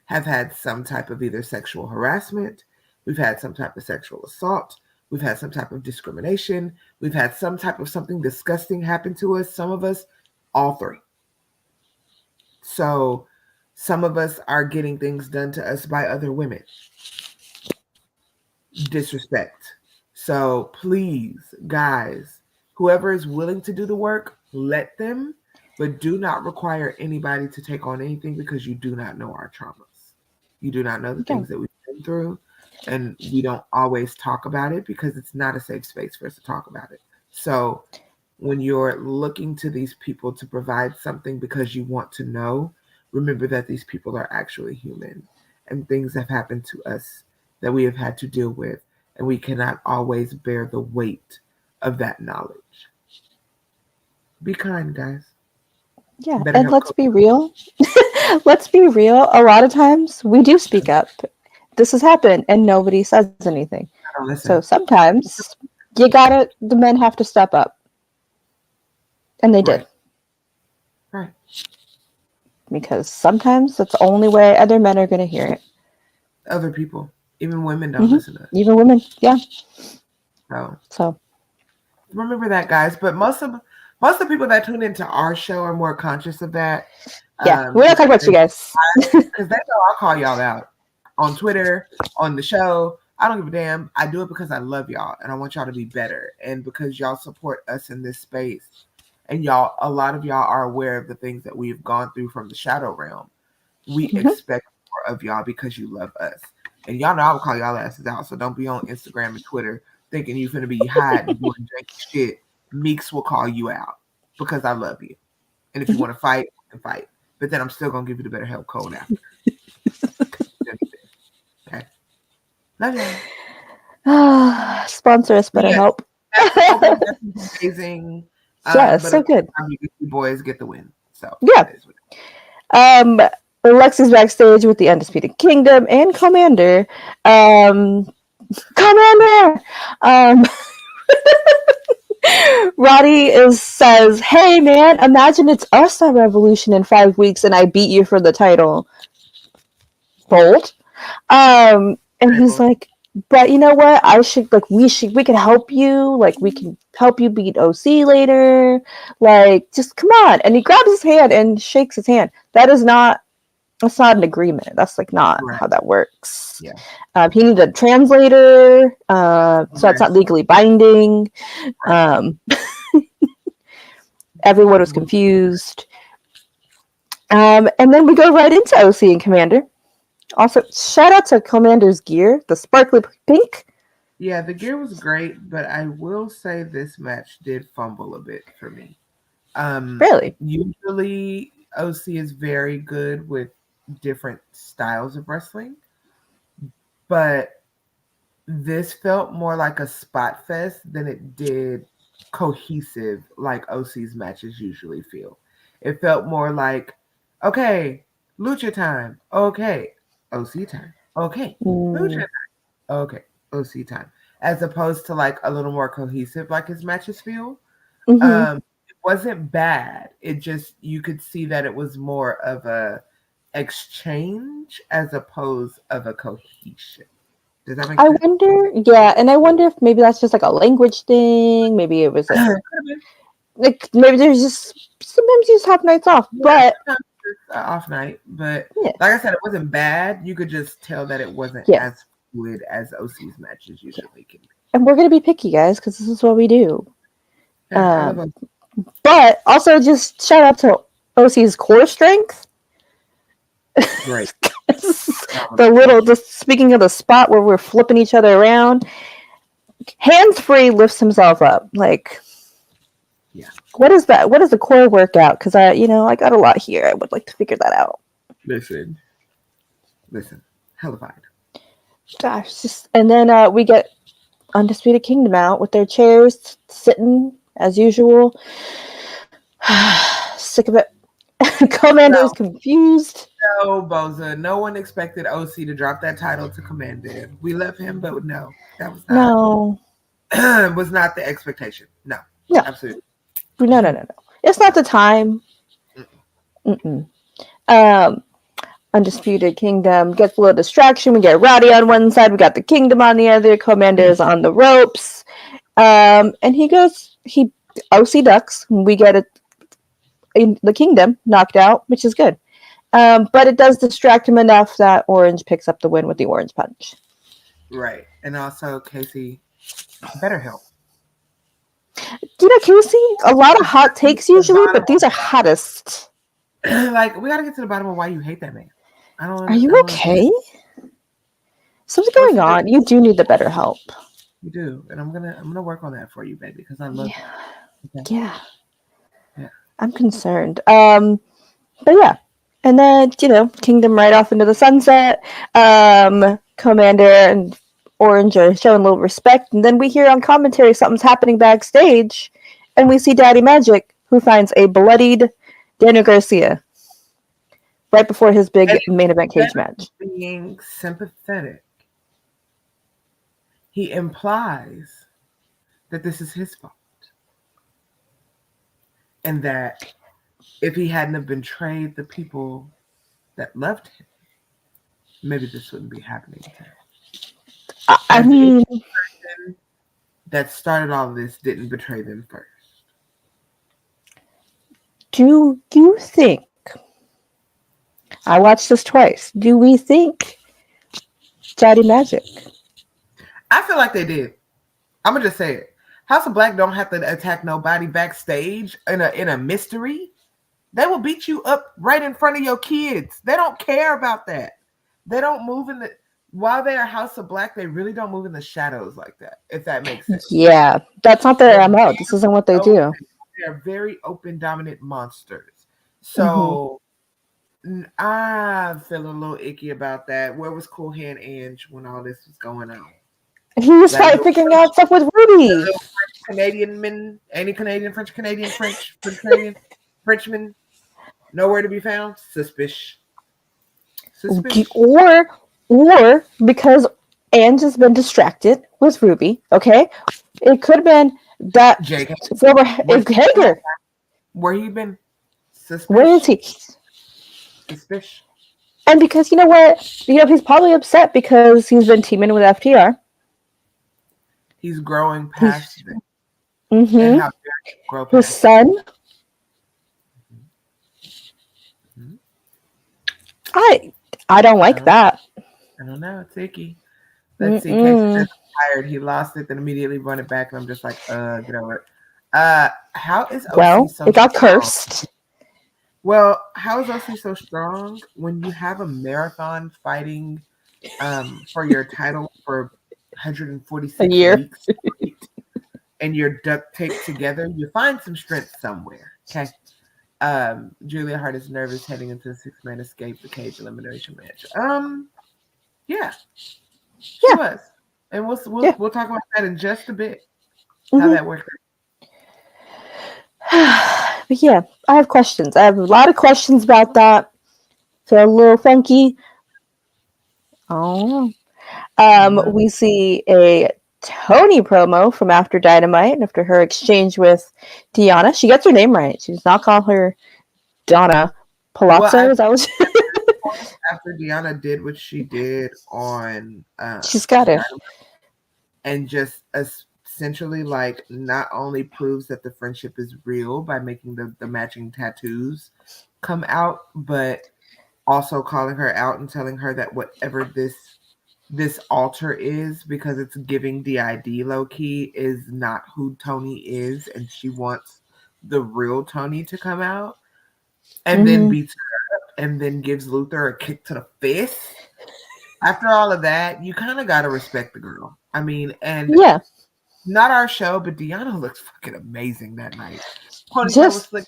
have had some type of either sexual harassment, we've had some type of sexual assault, we've had some type of discrimination, we've had some type of something disgusting happen to us. Some of us, all three. So some of us are getting things done to us by other women. Disrespect. So please, guys, whoever is willing to do the work, let them, but do not require anybody to take on anything because you do not know our traumas. You do not know the things that we've been through, and we don't always talk about it because it's not a safe space for us to talk about it. So when you're looking to these people to provide something because you want to know, remember that these people are actually human and things have happened to us that we have had to deal with, and we cannot always bear the weight of that knowledge. Be kind, guys. Yeah, and let's be real. Let's be real. A lot of times we do speak up. this has happened, and nobody says anything. Oh, listen. So sometimes the men have to step up. And they did. Right. Because sometimes that's the only way other men are going to hear it. Other people. Even women don't listen to it. Even women, yeah. So remember that, guys. But most of the people that tune into our show are more conscious of that. Yeah, we're not talking about you guys. Because that's how I'll call y'all out. On Twitter, on the show. I don't give a damn. I do it because I love y'all and I want y'all to be better. And because y'all support us in this space. And a lot of y'all are aware of the things that we've gone through from the shadow realm. We expect more of y'all because you love us. And y'all know I will call y'all asses out. So don't be on Instagram and Twitter thinking you're going to be hiding doing janky shit. Meekz will call you out because I love you. And if you want to fight, you can fight. But then I'm still going to give you the better help code after. Okay. Love y'all. Sponsor us, better help. That's amazing. Yeah, so good. You boys get the win. So yeah. Lexi's backstage with the Undisputed Kingdom and Commander. Roddy says, "Hey man, imagine it's us at Revolution in 5 weeks, and I beat you for the title." Bold. And he's like, "But you know what? We can help you. Like, we can help you beat OC later. Like, just come on." And he grabs his hand and shakes his hand. That's not an agreement. That's like not how that works. Yeah. He needed a translator, so that's not legally binding. Everyone was confused. And then we go right into OC and Commander. Also, shout out to Commander's gear, the sparkly pink. Yeah, the gear was great, but I will say this match did fumble a bit for me. Really? Usually, OC is very good with different styles of wrestling, but this felt more like a spot fest than it did cohesive like OC's matches usually feel. It felt more like, okay, lucha time, okay, OC time, okay, lucha time, okay, OC time, as opposed to like a little more cohesive like his matches feel. It wasn't bad. It just, you could see that it was more of a exchange as opposed of a cohesion. Does that make sense? I wonder if maybe that's just like a language thing. Maybe it was like maybe there's just sometimes you just have nights off, but off night. But like I said, it wasn't bad. You could just tell that it wasn't as fluid as OC's matches usually can be. And we're gonna be picky, guys, because this is what we do. But also just shout out to OC's core strength. Right. Speaking of the spot where we're flipping each other around, hands free lifts himself up. Like, what is that? What is the core workout? Because I got a lot here. I would like to figure that out. Listen, hellified. Gosh, and then we get Undisputed Kingdom out with their chairs sitting as usual. Sick of it. Commander's confused. No, Boza. No one expected OC to drop that title to Commander. We love him, but no, that was not. Was not the expectation. No, absolutely. No. It's not the time. Undisputed Kingdom gets a little distraction. We get Roddy on one side. We got the Kingdom on the other. Commander is on the ropes. And OC ducks. We get the Kingdom knocked out, which is good. But it does distract him enough that Orange picks up the win with the orange punch. Right. And also, Casey, better help. Casey, a lot of hot takes usually, but these are hottest. Like, we got to get to the bottom of why you hate that man. Are you okay? Something going on. You do need the better help. You do. And I'm gonna work on that for you, baby, because I love you. Okay. Yeah. I'm concerned. But yeah. And then, Kingdom right off into the sunset. Commander and Orange are showing a little respect. And then we hear on commentary something's happening backstage. And we see Daddy Magic, who finds a bloodied Daniel Garcia. right before his big And main event cage instead match. of being sympathetic, he implies that this is his fault. And that if he hadn't have betrayed the people that loved him, maybe this wouldn't be happening to him. I mean, the person that started all of this didn't betray them first. do you think? I watched this twice. Do we think Daddy Magic? I feel like they did. I'm gonna just say it. House of Black don't have to attack nobody backstage in a mystery. They will beat you up right in front of your kids. They don't care about that. They don't move in the while they are House of Black, they really don't move in the shadows like that, if that makes sense. Yeah, that's not their MO. This isn't what they do. They're very open, dominant monsters. So I feel a little icky about that. Where was Cool Hand Ange when all this was going on? He was probably figuring out stuff with Ruby. Canadian men, any Canadian, French Canadian, French Canadian, Frenchman, nowhere to be found. Suspicious. Or because Ange has been distracted with Ruby. Okay, it could have been that Jake former Hager. Where he been? Suspicious. Where is he? Suspicious. And because you know what, he's probably upset because he's been teaming with FTR. He's growing past it. Mm-hmm. And how dare he grow past his son. Mm-hmm. I don't like that. I don't know. It's icky. Let's see. Casey's just tired. He lost it, then immediately run it back, and I'm just like, get over it. How is OC so it got strong? cursed. Well, how is OC so strong when you have a marathon fighting for your title for 146 weeks and you're duct taped together? You find some strength somewhere. Okay. Julia Hart is nervous heading into the 6-man escape the cage elimination match. Yeah. She was. And we'll talk about that in just a bit. How that worked. But yeah, I have questions. I have a lot of questions about that. Feel a little funky. Oh. We see a Tony promo from after Dynamite, after her exchange with Deanna. She gets her name right. She does not call her Donna Palazzo. After Deanna did what she did on she's got it. And just essentially like not only proves that the friendship is real by making the matching tattoos come out, but also calling her out and telling her that whatever this altar is, because it's giving DID low-key, is not who Tony is, and she wants the real Tony to come out, and then beats her up, and then gives Luther a kick to the face. After all of that, you kind of got to respect the girl. I mean, and not our show, but Deanna looks fucking amazing that night. Ponytail was slick,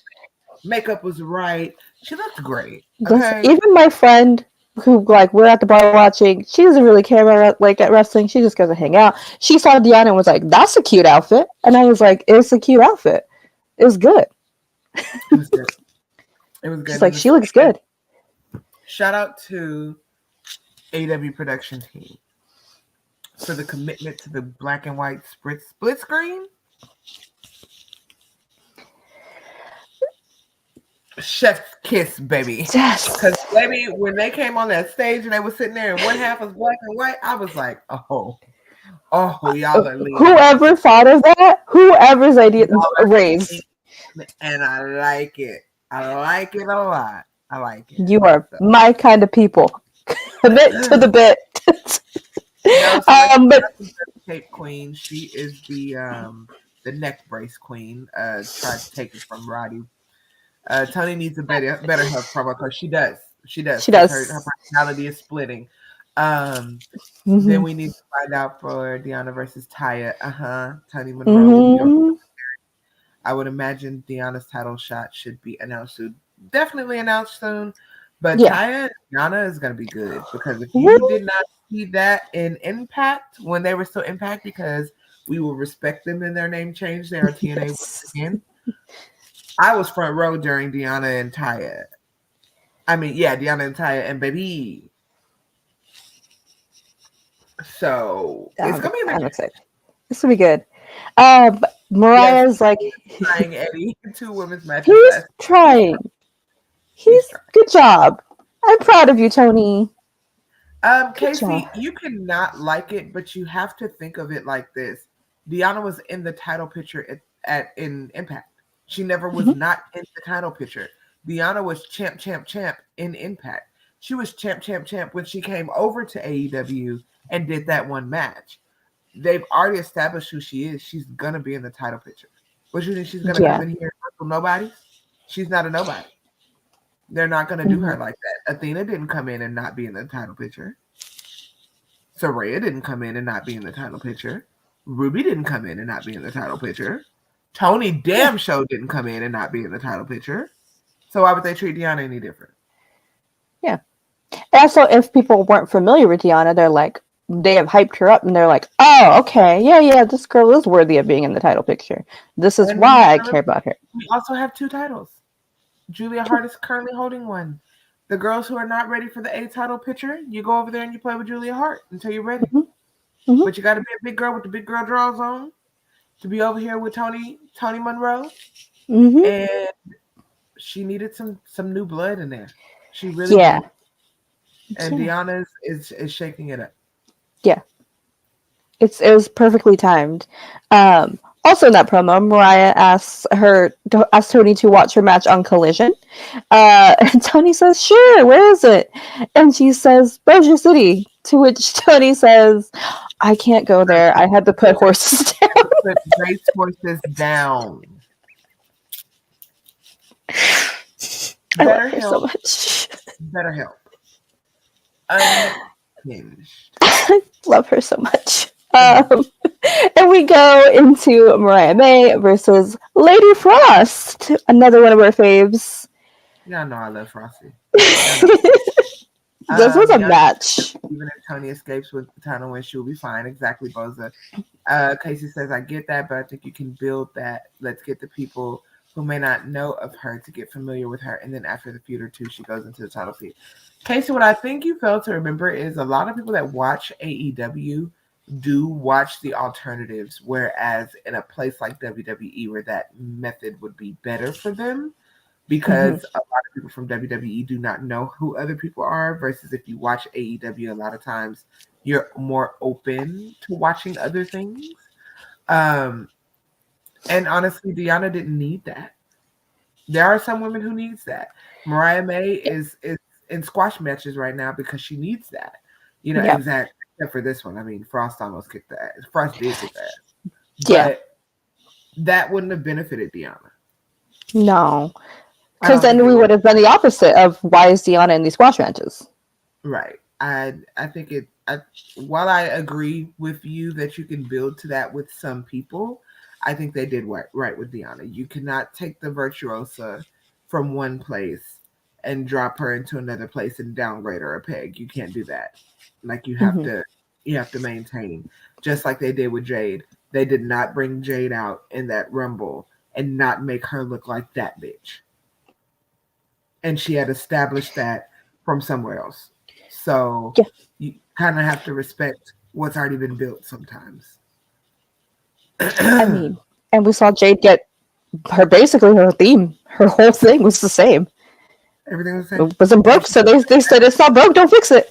makeup was right. She looked great. Okay? Even my friend who, we're at the bar watching, she doesn't really care about at wrestling. She just goes to hang out. She saw Deanna and was like, "That's a cute outfit," and I was like, "It's a cute outfit. It was good." It was good. It was good. She's like, she looks good. Shout out to AEW production team for the commitment to the black and white split screen. Chef's kiss, baby. Yes. Because, baby, when they came on that stage and they were sitting there and one half was black and white, I was like, oh, y'all are leaving. Whoever thought of that, whoever's idea raised. And I like it. I like it a lot. I like it. You are my kind of people. Commit to the bit. But tape queen. She is the neck brace queen. Tried to take it from Roddy. Tony needs a better health promo because she does. Her personality is splitting. Then we need to find out for Deanna versus Taya. Tony Monroe will be I would imagine Deanna's title shot should be announced soon. Definitely announced soon. But Taya and Deanna is going to be good because if you did not see that in Impact when they were still Impact, because we will respect them in their name change, they are TNA once again. I was front row during Deanna and Taya. I mean, yeah, Deanna and Taya and Baby. So it's gonna be I'm amazing. excited. This will be good. Yes, Mariah's like, trying Eddie 2 women's matches he's last. trying. He's He's trying. good job. I'm proud of you, Tony. Good Casey, job. you cannot like it, but you have to think of it like this. Deanna was in the title picture in Impact. She never was Mhm. not in the title picture. Deanna was champ in Impact. She was champ when she came over to AEW and did that one match. They've already established who she is. She's gonna be in the title picture. What you think she's gonna come Yeah. in here and wrestle nobody? She's not a nobody. They're not gonna do her Mhm. like that. Athena didn't come in and not be in the title picture. Saraya didn't come in and not be in the title picture. Ruby didn't come in and not be in the title picture. Tony Yeah. damn show didn't come in and not be in the title picture. So why would they treat Deanna any different? Yeah. Also, if people weren't familiar with Deanna, they're like, they have hyped her up and they're like, oh, okay, yeah, this girl is worthy of being in the title picture. This is And we why I care about her. also have 2 titles. Julia Hart is currently holding one. The girls who are not ready for the A title picture, you go over there and you play with Julia Hart until you're ready. Mm-hmm. But you got to be a big girl with the big girl draws on to be over here with Tony Monroe. Mm-hmm. And she needed some new blood in there. She really Yeah. did. And Deanna is shaking it up. Yeah. It was perfectly timed. Also in that promo, Mariah asks Tony to watch her match on Collision. And Tony says, sure, where is it? And she says, Bossier City. To which Tony says, I can't go there. I had to put horses down. Put race horses down. I love her so much. Better help. Unhinged. I love her so much. And we go into Mariah May versus Lady Frost, another one of our faves. Y'all know I love Frosty. This was a match. Even if Tony escapes with the title win, she'll be fine. Exactly, Boza. Casey says, I get that, but I think you can build that. Let's get the people who may not know of her to get familiar with her. And then after the feud or two, she goes into the title feud. Casey, what I think you fail to remember is a lot of people that watch AEW do watch the alternatives, whereas in a place like WWE where that method would be better for them, because a lot of people from WWE do not know who other people are, versus if you watch AEW, a lot of times you're more open to watching other things. And honestly, Deanna didn't need that. There are some women who needs that. Mariah May is in squash matches right now because she needs that. You know, exactly. Except for this one. I mean, Frost almost kicked the ass. Frost did kick the ass. But that wouldn't have benefited Deanna. No. Because then we would have been the opposite of why is Deanna in these squash matches. Right. I think while I agree with you that you can build to that with some people, I think they did right with Deanna. You cannot take the virtuosa from one place and drop her into another place and downgrade her a peg. You can't do that. Like you have to maintain, just like they did with Jade. They did not bring Jade out in that Rumble and not make her look like that bitch. And she had established that from somewhere else. So you kind of have to respect what's already been built sometimes. I mean, and we saw Jade get her theme. Her whole thing was the same. Everything was the same. It wasn't broke, so they said it's not broke, don't fix it.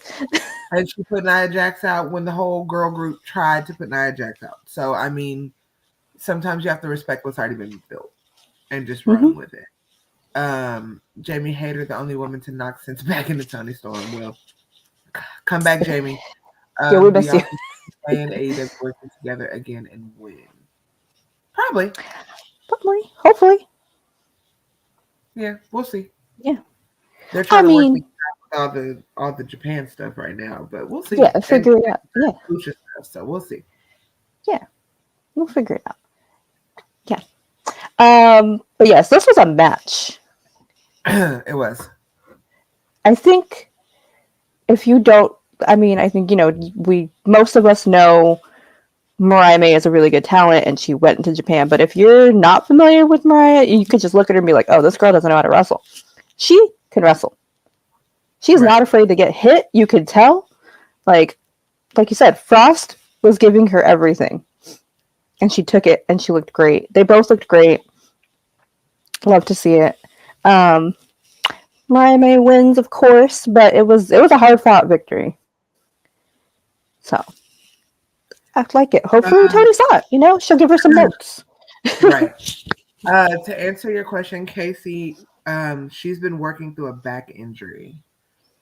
And she put Nia Jax out when the whole girl group tried to put Nia Jax out. So, I mean, sometimes you have to respect what's already been built and just run with it. Jamie Hayter, the only woman to knock sense back into Tony Storm. Well, come back, Jamie. Yeah, we miss you. And AEW working together again and win. Probably. Hopefully. Yeah, we'll see. Yeah. They're trying to work with all the Japan stuff right now, but we'll see. Yeah, figure it out. Yeah. Stuff, so we'll see. Yeah. We'll figure it out. Yeah. But yes, this was a match. It was. I think if you don't, I think, most of us know Mariah May is a really good talent and she went into Japan. But if you're not familiar with Mariah, you could just look at her and be like, oh, this girl doesn't know how to wrestle. She can wrestle. She's not afraid to get hit. You could tell. Like you said, Frost was giving her everything. And she took it, and she looked great. They both looked great. Love to see it. Mariah May wins, of course, but it was a hard-fought victory. So, I like it. Hopefully Tony saw it. You know, she'll give her some notes. Right. To answer your question, Casey, she's been working through a back injury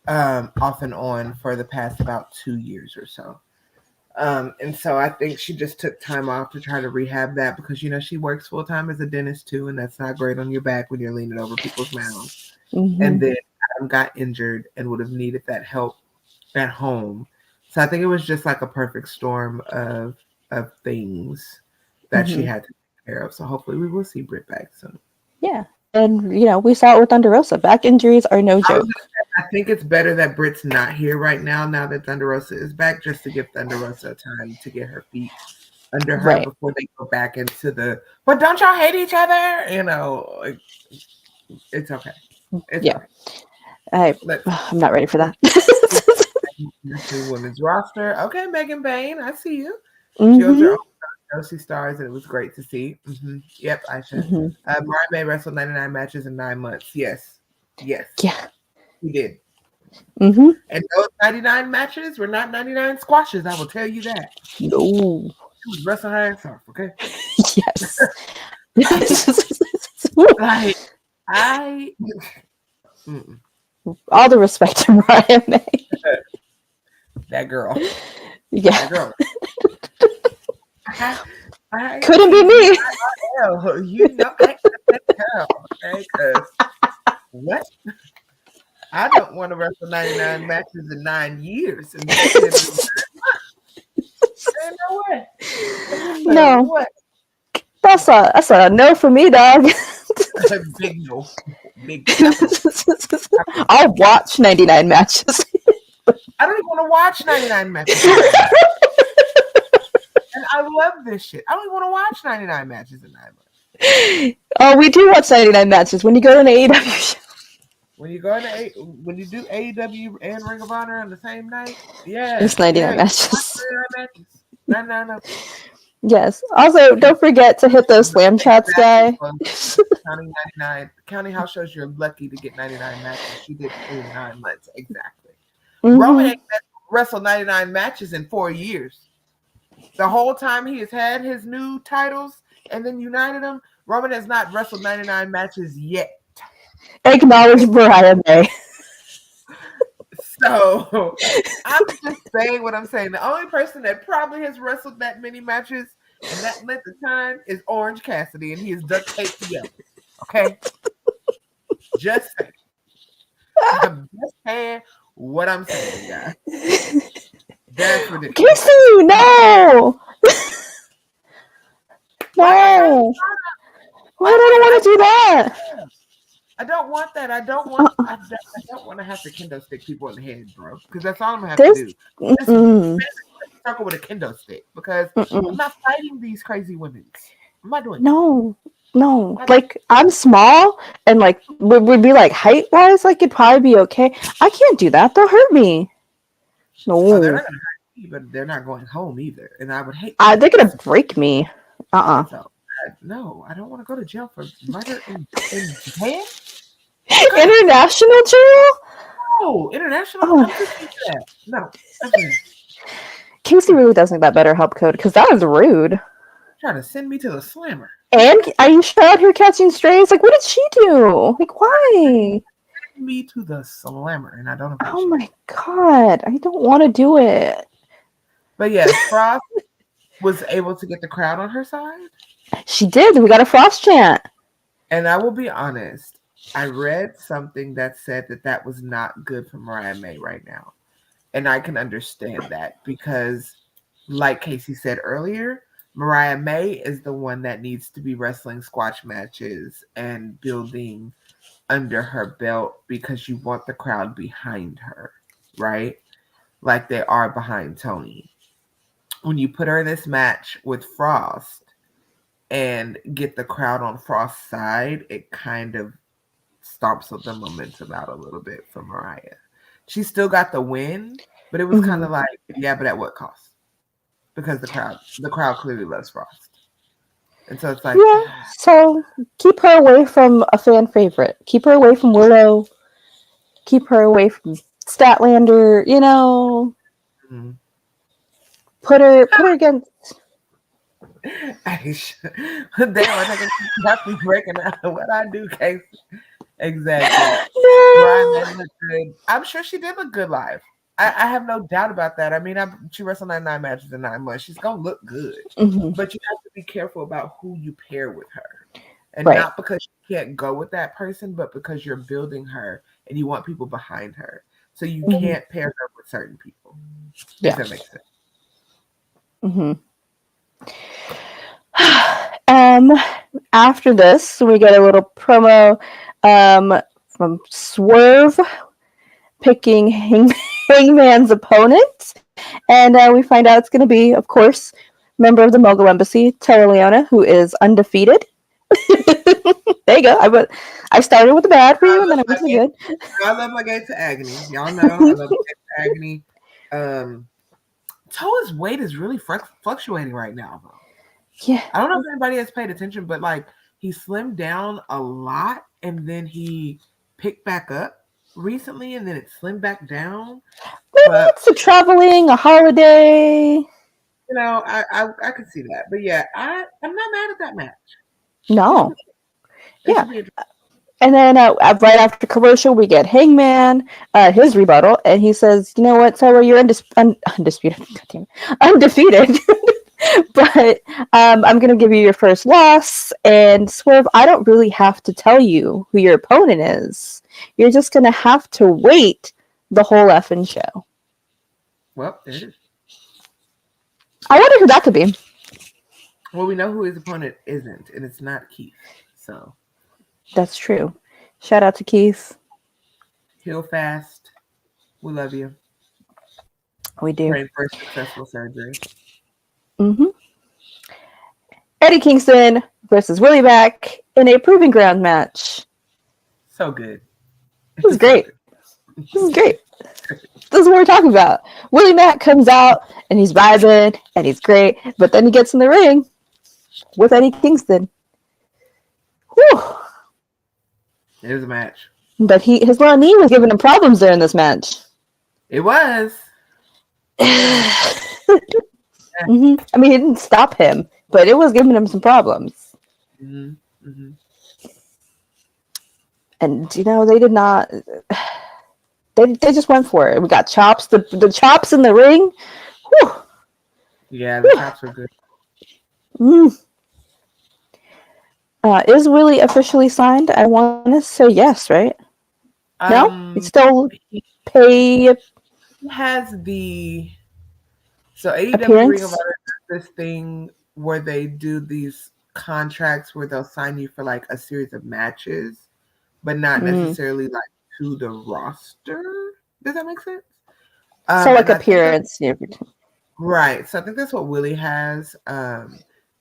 off and on for the past about 2 years or so. And so I think she just took time off to try to rehab that because, you know, she works full-time as a dentist too, and that's not great on your back when you're leaning over people's mouths. Mm-hmm. And then got injured and would have needed that help at home. So I think it was just like a perfect storm of things that she had to take care of. So hopefully we will see Britt back soon. Yeah. And, you know, we saw it with Thunder Rosa. Back injuries are no joke. I think it's better that Britt's not here right now that Thunder Rosa is back, just to give Thunder Rosa time to get her feet under her before they go back into the, but don't y'all hate each other? You know, it's okay. It's okay. I'm not ready for that. Women's roster. Okay, Megan Bain, I see you. She was her own Josie Stars, and it was great to see. Yep, Aisha. Mariah May wrestled 99 matches in 9 months. Yes. Yeah. He did. And those 99 matches were not 99 squashes, I will tell you that. No. She was wrestling her ass off, okay? Yes. All the respect to Mariah May. That girl. Yeah. That girl. Couldn't be me. You know, I can't tell. Okay, because what? I don't want to wrestle 99 matches in 9 years. And no way. No. What? That's a no for me, dog. Big no. Big. I'll watch 99 matches. I don't even want to watch 99 matches. And I love this shit. I don't even want to watch 99 matches in 9 months. Oh, we do watch 99 matches when you go to an AEW show. When you do AEW and Ring of Honor on the same night, it's 99 matches. 99 matches. No. Yes. Also, don't forget to hit those slam chats, guy. Counting 99. Counting house shows, you're lucky to get 99 matches. She did 9 months exactly. Roman ain't wrestled 99 matches in 4 years. The whole time he has had his new titles and then united them, Roman has not wrestled 99 matches yet. Acknowledge Mariah May. So I'm just saying what I'm saying. The only person that probably has wrestled that many matches in that length of time is Orange Cassidy, and he is duct taped together. Okay? Just saying. I'm just saying what I'm saying, guys. That's ridiculous. Casey, no! No! Why do I want to do that? I don't want that. I don't want to have to kendo stick people in the head, bro. Because that's all I'm gonna have to do. Circle with a kendo stick because I'm not fighting these crazy women. I'm not doing No. Like, I'm small and like would be like height wise, like it'd probably be okay. I can't do that. They'll hurt me. No. They're not gonna hurt me, but they're not going home either. And I would hate they're gonna break me. So, no, I don't want to go to jail for murder in Japan. International jail? No, international. No. Casey really does need that BetterHelp code because that was rude. Trying to send me to the slammer. And are you out here catching strays? Like, what did she do? Like, why? Send me to the slammer, and I don't appreciate Oh my god, I don't want to do it. But yes, Frost was able to get the crowd on her side. She did. We got a Frost chant. And I will be honest. I read something that said that was not good for Mariah May right now. And I can understand that because, like Casey said earlier, Mariah May is the one that needs to be wrestling squash matches and building under her belt because you want the crowd behind her, right? Like they are behind Tony. When you put her in this match with Frost and get the crowd on Frost's side, it kind of stomps the momentum out a little bit for Mariah. she still got the win, but it was kind of like, yeah, but at what cost? Because the crowd clearly loves Frost. And so it's like, yeah. So keep her away from a fan favorite. Keep her away from Willow. Keep her away from Statlander. You know, put her against. damn, I think I got me breaking out what I do, Casey. Exactly. No. I'm sure she did look good live. I have no doubt about that. I mean, she wrestled 9 matches in 9 months. She's gonna look good, but you have to be careful about who you pair with her, and not because you can't go with that person, but because you're building her and you want people behind her, so you can't pair her with certain people. If that makes sense. After this, we get a little promo from Swerve picking Hangman's opponent, and we find out it's going to be, of course, member of the Mogul Embassy, Tara Leona, who is undefeated. There you go. I started with the bad for you, and then I went to the good. I love my Gate to Agony. Y'all know I love my Gate to Agony. Toa's weight is really fluctuating right now, though. Yeah. I don't know if anybody has paid attention, but like he slimmed down a lot and then he picked back up recently and then it slimmed back down. Maybe it's a traveling, a holiday. You know, I could see that. But yeah, I'm not mad at that match. No. Yeah. And then right after commercial, we get Hangman, his rebuttal, and he says, "You know what, Sarah, you're undisputed, undefeated, but I'm going to give you your first loss. And Swerve, I don't really have to tell you who your opponent is. You're just going to have to wait the whole effing show." Well, there it is. I wonder who that could be. Well, we know who his opponent isn't, and it's not Keith, so. That's true. Shout out to Keith. Heal fast. We love you. We do. Pray for successful surgery. Eddie Kingston versus Willie Mack in a proving ground match. So good. This is great. This is great. This is what we're talking about. Willie Mack comes out and he's vibing and he's great, but then he gets in the ring with Eddie Kingston. Whew. It was a match. But his little knee was giving him problems during this match. It was. I mean, it didn't stop him, but it was giving him some problems. And, you know, they did not... They just went for it. We got chops. The chops in the ring. Whew. Yeah, the chops were good. Is Willie officially signed? I want to say yes, right? No? It's still pay... He has the... So AEW Ring of Honor does this thing where they do these contracts where they'll sign you for like a series of matches, but not necessarily like to the roster. Does that make sense? So like appearance. Right. So I think that's what Willie has.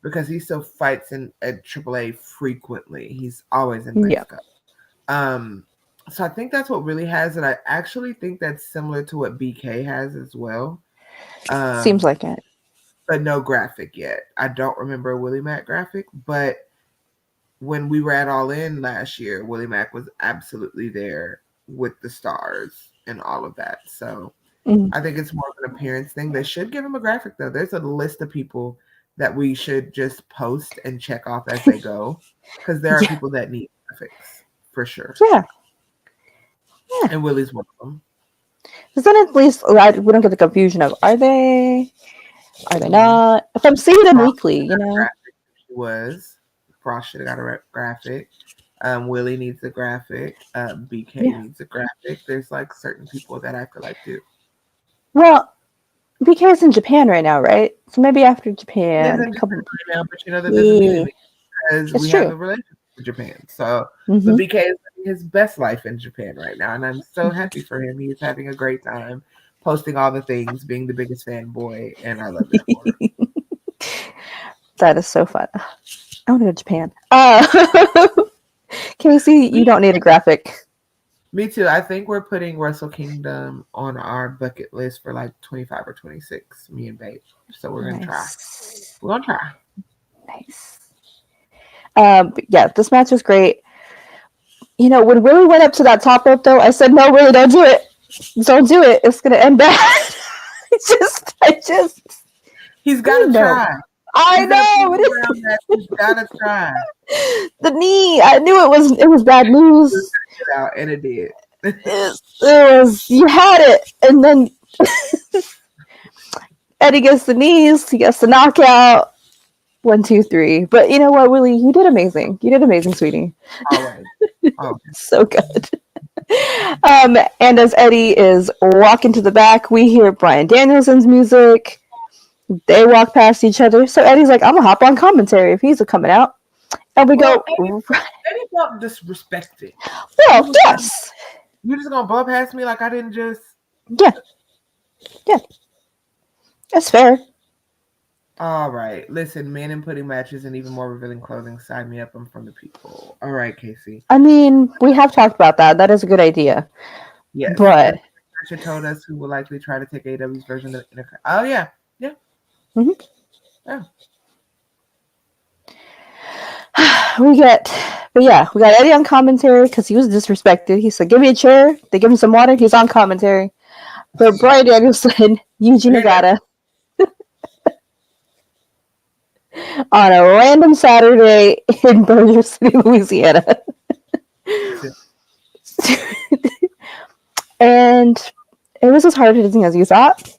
Because he still fights at AAA frequently. He's always in Mexico. So I think that's what Willie has, and I actually think that's similar to what BK has as well. Seems like it. But no graphic yet. I don't remember a Willie Mack graphic, but when we were at All In last year, Willie Mack was absolutely there with the stars and all of that. So I think it's more of an appearance thing. They should give him a graphic, though. There's a list of people that we should just post and check off as they go, because there are people that need graphics for sure. Yeah. And Willie's one of them. Because then at least we don't get the confusion of are they not? If I'm seeing them weekly, you know. Frost should have got a graphic. Willie needs a graphic. BK needs a graphic. There's like certain people that I feel like do. Well, BK is in Japan right now, right? So maybe after Japan. Right now, but you know that doesn't mean anything because we have a relationship with Japan. So the BK is living his best life in Japan right now, and I'm so happy for him. He's having a great time, posting all the things, being the biggest fanboy, and I love that for him. That is so fun. I want to go to Japan. Casey, you don't need a graphic. Me too. I think we're putting Wrestle Kingdom on our bucket list for like 25 or 26, me and Babe. So we're going to try. Nice. We're going to try. Nice. Yeah, this match was great. You know, when Willie went up to that top rope, though, I said, "No, Willie, don't do it. Don't do it. It's gonna end bad." I just. He's got to try. I know. He's got to try. The knee. I knew it was bad news. Get out, and it did. It was. You had it, and then Eddie gets the knees. He gets the knockout. 1, 2, 3. But you know what, Willie? You did amazing. You did amazing, sweetie. Always. So good. And as Eddie is walking to the back, we hear Bryan Danielson's music. They walk past each other. So Eddie's like, I'm going to hop on commentary if he's coming out. And we go... Eddie felt disrespected. Well, yes. You're just going to blow past me like I didn't just... Yeah. That's fair. All right. Listen, men in putting matches and even more revealing clothing. Sign me up. I'm from the people. All right, Casey. I mean, we have talked about that. That is a good idea. Yes. But... Sasha told us who will likely try to take AEW's version of the... Oh, yeah. Yeah. Mm-hmm. Yeah. We got Eddie on commentary because he was disrespected. He said, "Give me a chair." They give him some water. He's on commentary. But Bryan Danielson, Yuji Nagata, on a random Saturday in Bossier City, Louisiana, and it was as hard hitting as you thought.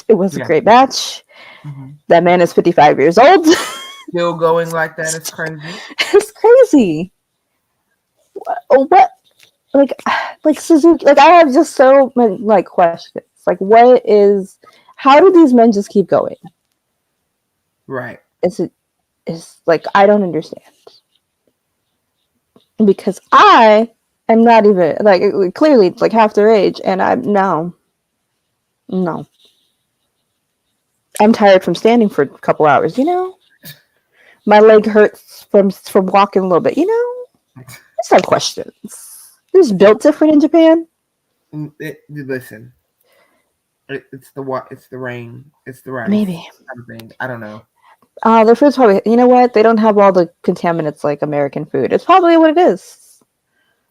It was a great match. Mm-hmm. That man is 55 years old. Still going like that is crazy. It's crazy. What? Like Suzuki? Like I have just so many like questions. Like, what is? How do these men just keep going? Right. It's like I don't understand. Because I am not even like clearly it's like half their age, and I'm no. I'm tired from standing for a couple hours. You know. My leg hurts from walking a little bit. You know, just have questions. It's built different in Japan. Listen, it's the rain. It's the rice. Maybe something. I don't know. Their food's probably. You know what? They don't have all the contaminants like American food. It's probably what it is.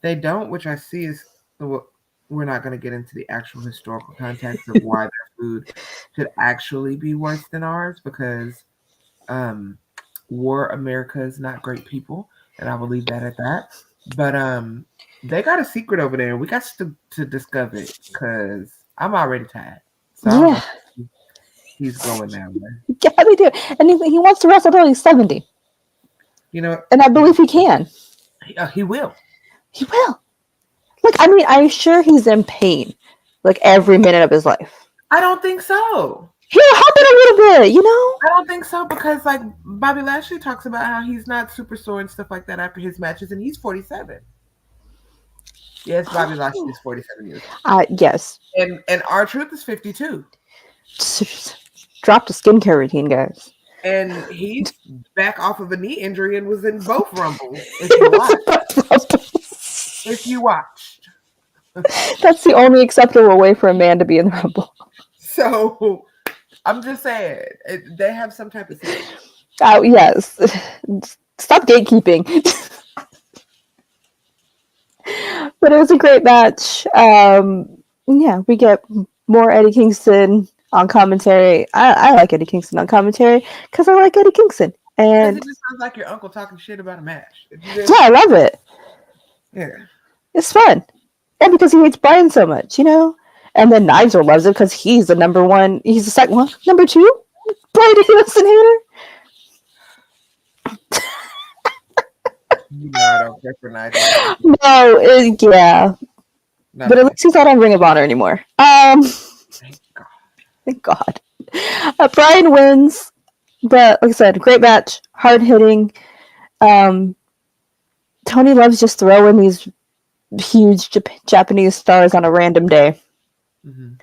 They don't, which I see is we're not going to get into the actual historical context of why their food should actually be worse than ours because, war America is not great people, and I will leave that at that. But they got a secret over there, and we got to discover it because I'm already tired. So yeah. He's going down there. Yeah, they do, and he wants to wrestle until he's 70. You know, and I believe he can. He will. He will. Like, I mean, I'm sure he's in pain, like every minute of his life. I don't think so. He'll hop in a little bit, you know? I don't think so because, like, Bobby Lashley talks about how he's not super sore and stuff like that after his matches, and he's 47. Yes, Bobby Lashley is 47 years old. Yes. And R-Truth is 52. Dropped a skincare routine, guys. And he's back off of a knee injury and was in both Rumbles, if you watched. That's the only acceptable way for a man to be in the Rumble. So... I'm just saying, they have some type of thing. Oh, yes. Stop gatekeeping. But it was a great match. Yeah, we get more Eddie Kingston on commentary. I like Eddie Kingston on commentary because I like Eddie Kingston. And it just sounds like your uncle talking shit about a match. Yeah, I love it. Yeah. It's fun. And because he hates Bryan so much, you know? And then Nigel loves it because he's the number one. He's the second one. Number 2? Bryan Danielson here. I don't care for Nigel. No, yeah. But at least he's not on Ring of Honor anymore. Thank God. Bryan wins. But like I said, great match. Hard hitting. Tony loves just throwing these huge Japanese stars on a random day. Mm-hmm.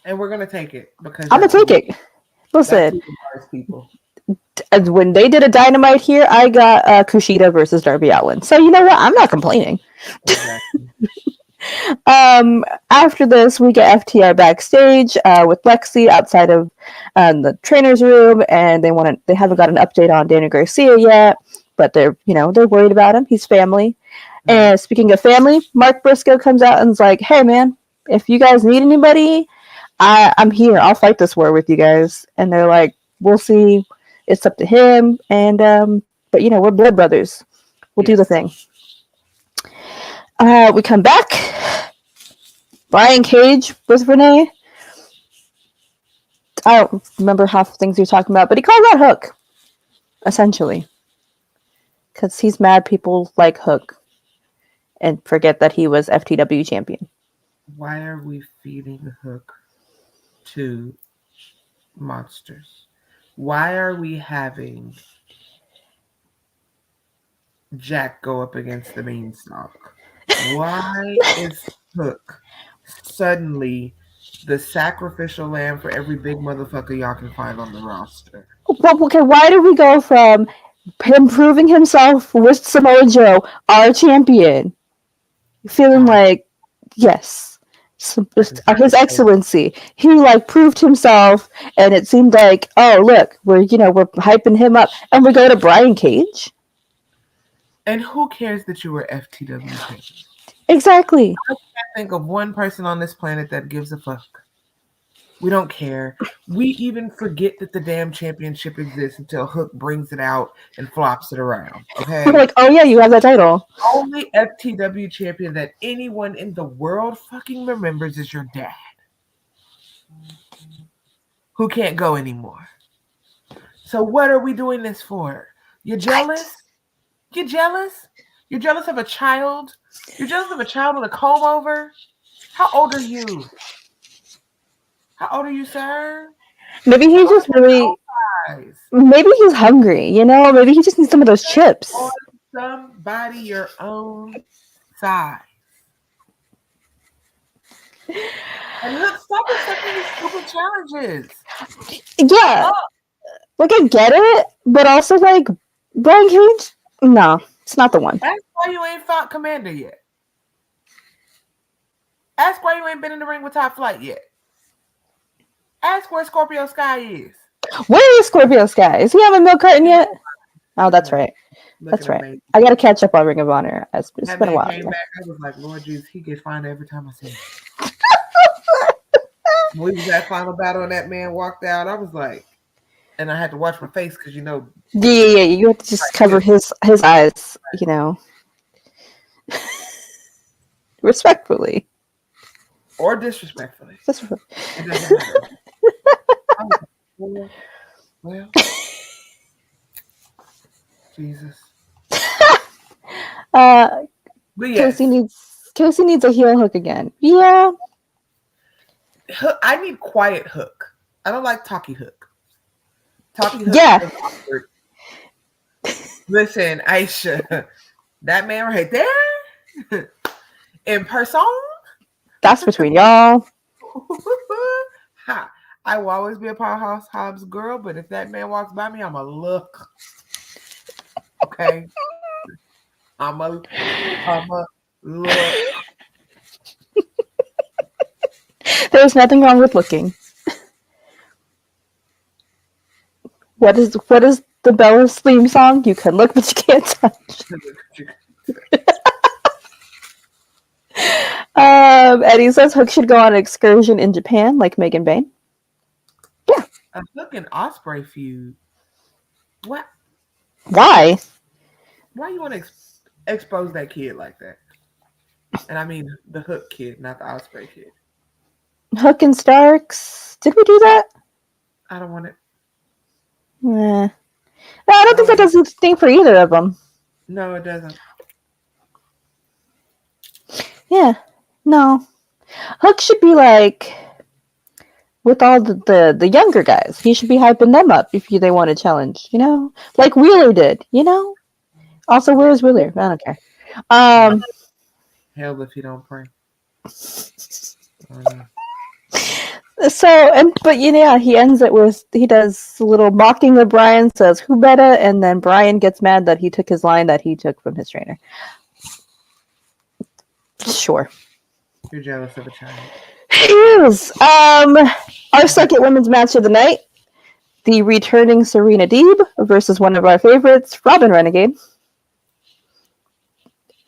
And we're gonna take it because I'm gonna take it. Listen, people. when they did a Dynamite here, I got Kushida versus Darby Allin. So you know what? I'm not complaining. Exactly. After this, we get FTR backstage with Lexi outside of the trainer's room, and they haven't got an update on Daniel Garcia yet, but they're worried about him. He's family. And speaking of family, Mark Briscoe comes out and is like, "Hey, man, if you guys need anybody, I'm here. I'll fight this war with you guys." And they're like, "We'll see. It's up to him." And but we're blood brothers. We'll do the thing. We come back. Brian Cage with Renee. I don't remember half the things you're talking about, but he called out Hook, essentially. Because he's mad people like Hook and forget that he was FTW champion. Why are we feeding Hook to monsters? Why are we having Jack go up against the Beanstalk? Why is Hook suddenly the sacrificial lamb for every big motherfucker y'all can find on the roster? Well, okay, why did we go from him proving himself with Samoa Joe, our champion, feeling like, yes, His Excellency, he proved himself, and it seemed like, oh look, we're hyping him up, and we go to Brian Cage. And who cares that you were FTW champion? Exactly. I can't think of one person on this planet that gives a fuck. We don't care. We even forget that the damn championship exists until Hook brings it out and flops it around. Okay? We're like, oh yeah, you have that title. Only FTW champion that anyone in the world fucking remembers is your dad, who can't go anymore. So what are we doing this for? You jealous? You jealous? You're jealous of a child? You're jealous of a child with a comb over? How old are you? How old are you, sir? Maybe he just really... Maybe he's hungry, Maybe he just needs some of those chips. Or somebody your own size. And look, stop accepting these stupid challenges. Yeah. I get it, but also, Brian Cage? No, it's not the one. That's why you ain't fought Commander yet. Ask why you ain't been in the ring with Top Flight yet. Ask where Scorpio Sky is. Where is Scorpio Sky? Is he on a milk carton yet? Oh, that's right. That's right. I got to catch up on Ring of Honor. It's been a while. Came back, I was like, Lord Jesus, he gets fined every time I see him. When we was at final battle and that man walked out, I was like, and I had to watch my face because Yeah, you have to just cover his eyes, respectfully. Or disrespectfully. It doesn't matter. Well, Jesus. But yes. Casey needs a heel Hook again. Yeah. I need quiet Hook. I don't like talky Hook. Talky Hook. Yeah. Listen, Aisha, that man right there, in person. That's between y'all. I will always be a Powerhouse Hobbs girl, but if that man walks by me, I'm a look. Okay? I'm a look. There's nothing wrong with looking. What is the Bella's theme song? You can look, but you can't touch. Eddie says Hook should go on an excursion in Japan, like Megan Bain. Yeah. A Hook and Osprey feud. What? Why? Why you want to expose that kid like that? And I mean the Hook kid, not the Osprey kid. Hook and Starks. Did we do that? I don't want it. No, I don't think that does anything for either of them. No, it doesn't. Yeah. No. Hook should be with all the younger guys. He should be hyping them up if they want to challenge, like Wheeler did, Also, where's Wheeler? I don't care. Hell if you don't pray. But he ends it with he does a little mocking of Brian, says who better, and then Brian gets mad that he took his line that he took from his trainer. Sure. You're jealous of a child. Yes. Our second women's match of the night, the returning Serena Deeb versus one of our favorites, Robin Renegade.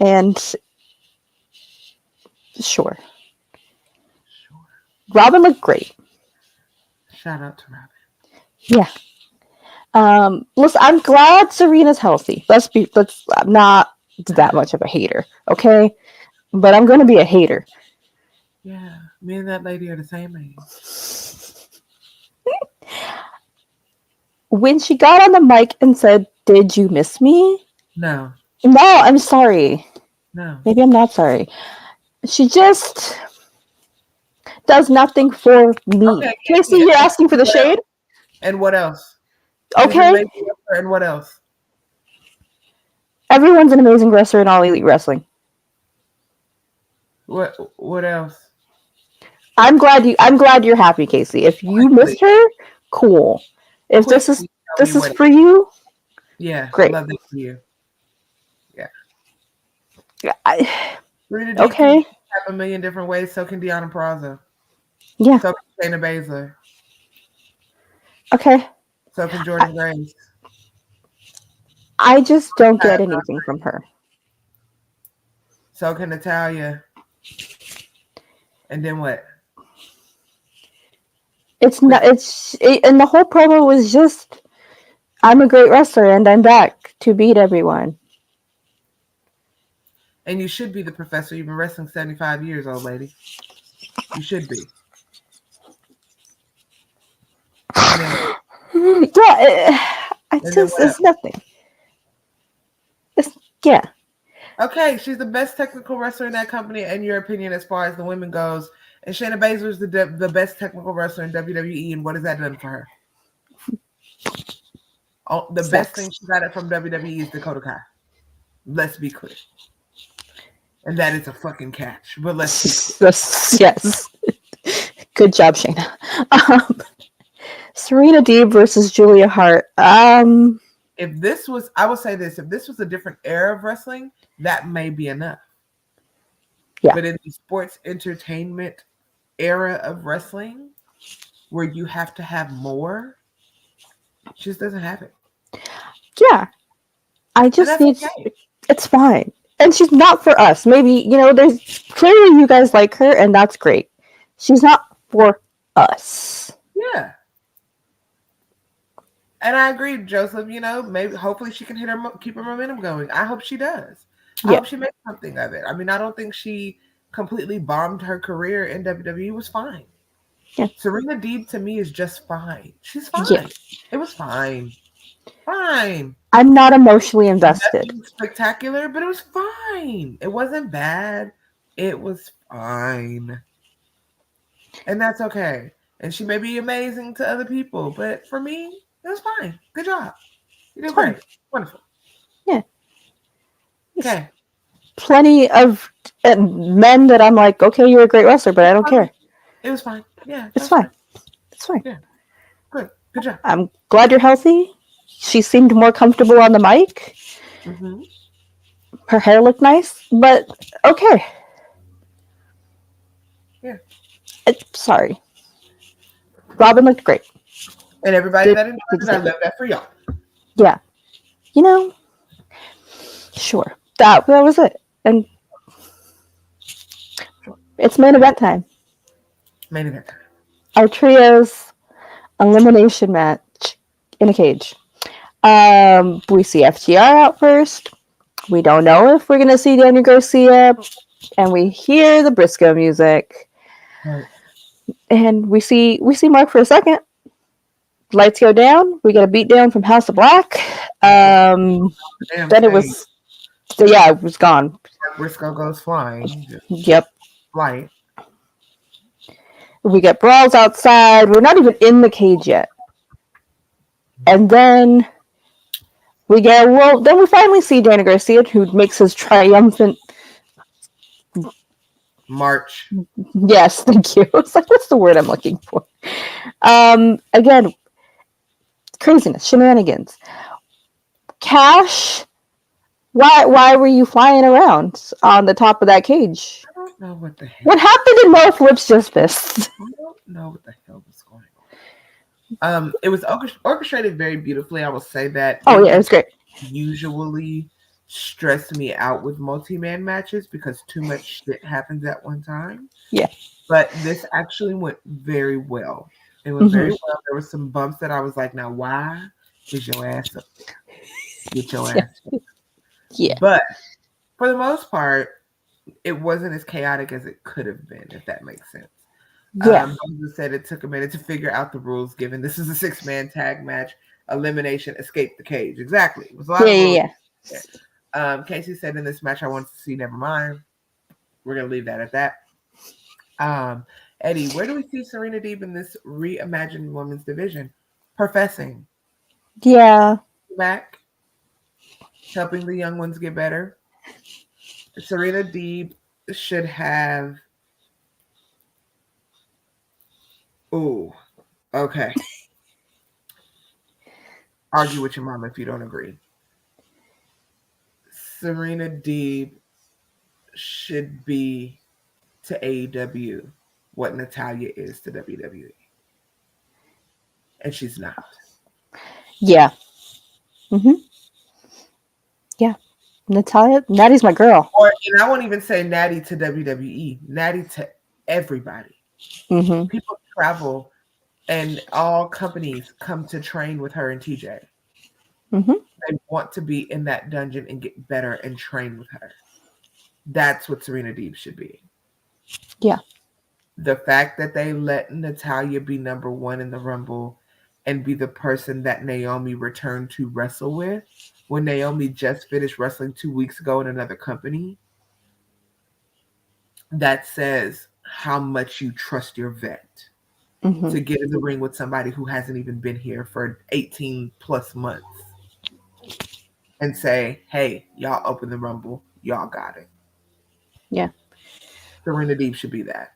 And sure. Robin looked great. Shout out to Robin. Yeah. Listen, I'm glad Serena's healthy. I'm not that much of a hater, okay? But I'm gonna be a hater. Yeah, me and that lady are the same age. When she got on the mic and said, "Did you miss me?" No, I'm sorry. no. Maybe I'm not sorry. She just does nothing for me. Okay, Casey, you're asking for the shade? And what else? Okay. And what else? Everyone's an amazing wrestler in All Elite Wrestling. What else? I'm glad you're happy, Casey. If you missed her, cool. If this is for you, yeah, great. Love it for you. Yeah. Okay. Tap a million different ways. So can Deonna Purrazzo. Yeah. So can Shayna Baszler. Okay. So can Jordan Grace. I just don't get anything from her. So can Natalya. And then what? And the whole promo was just, I'm a great wrestler and I'm back to beat everyone. And you should be the professor. You've been wrestling 75 years, old lady. You should be. It's nothing. Yeah. Okay, she's the best technical wrestler in that company, in your opinion, as far as the women goes. And Shayna Baszler is the best technical wrestler in WWE, and what has that done for her? Oh, the best thing she got it from WWE is Dakota Kai. Let's be clear. And that is a fucking catch. But let's be clear. Yes. Good job, Shayna. Serena Deeb versus Julia Hart. If this was, I will say this, if this was a different era of wrestling, that may be enough. Yeah. But in the sports entertainment era of wrestling, where you have to have more, she just doesn't have it. Yeah. I just need, it's fine. And she's not for us. Maybe, there's clearly you guys like her, and that's great. She's not for us. Yeah. And I agree, Joseph. Maybe hopefully she can keep her momentum going. I hope she does. I hope she makes something of it. I mean, I don't think she completely bombed her career in WWE. It was fine. Yeah. Serena Deeb to me is just fine. She's fine. Yeah. It was fine. Fine. I'm not emotionally invested. Nothing spectacular, but it was fine. It wasn't bad. It was fine. And that's okay. And she may be amazing to other people, but for me, it was fine. Good job. You did great. Wonderful. Yeah. Okay. Plenty of men that I'm like, okay, you're a great wrestler, but I don't care. It was fine. Yeah. It's fine. It's fine. Yeah. Good. Good job. I'm glad you're healthy. She seemed more comfortable on the mic. Mm-hmm. Her hair looked nice, but okay. Yeah. Sorry. Robin looked great. And everybody that enjoyed it, I love that for y'all. Yeah. Sure. That was it. And it's main event time. Main event time. Our trios elimination match in a cage. We see FTR out first. We don't know if we're going to see Daniel Garcia. And we hear the Briscoe music. Right. And we see Mark for a second. Lights go down. We get a beat down from House of Black. Then it was... it was gone. Briscoe goes flying. Yep. Flight. We get brawls outside. We're not even in the cage yet. And then then we finally see Daniel Garcia, who makes his triumphant March. Yes, thank you. It's like, what's the word I'm looking for? Again, craziness, shenanigans. Cash, why were you flying around on the top of that cage? I don't know what the hell. What happened in Mo Flips Just Fist? I don't know what the hell was going on. It was orchestrated very beautifully. I will say that. Oh yeah, it was great. Usually stress me out with multi-man matches because too much shit happens at one time. Yeah. But this actually went very well. It went very well. There were some bumps that I was like, now why is your ass up there? Get your ass up. Yeah. But for the most part, it wasn't as chaotic as it could have been, if that makes sense. Yeah. Moses said it took a minute to figure out the rules, given this is a 6-man tag match. Elimination, escape the cage. Exactly. It was a lot of rules. Yeah. Casey said in this match, I wanted to see, never mind. We're going to leave that at that. Eddie, where do we see Serena Deeb in this reimagined women's division? Professing. Yeah. Back. Helping the young ones get better. Serena Deeb should have... Ooh. Okay. Argue with your mom if you don't agree. Serena Deeb should be to AEW what Natalya is to WWE. And she's not. Yeah. Yeah. Natty's my girl. And I won't even say Natty to WWE. Natty to everybody. People travel and all companies come to train with her and TJ. They want to be in that dungeon and get better and train with her. That's what Serena Deeb should be. Yeah. The fact that they let Natalya be number one in the Rumble and be the person that Naomi returned to wrestle with when Naomi just finished wrestling 2 weeks ago in another company, that says how much you trust your vet to get in the ring with somebody who hasn't even been here for 18 plus months and say, hey, y'all open the Rumble. Y'all got it. Yeah. Serena Deeb should be that.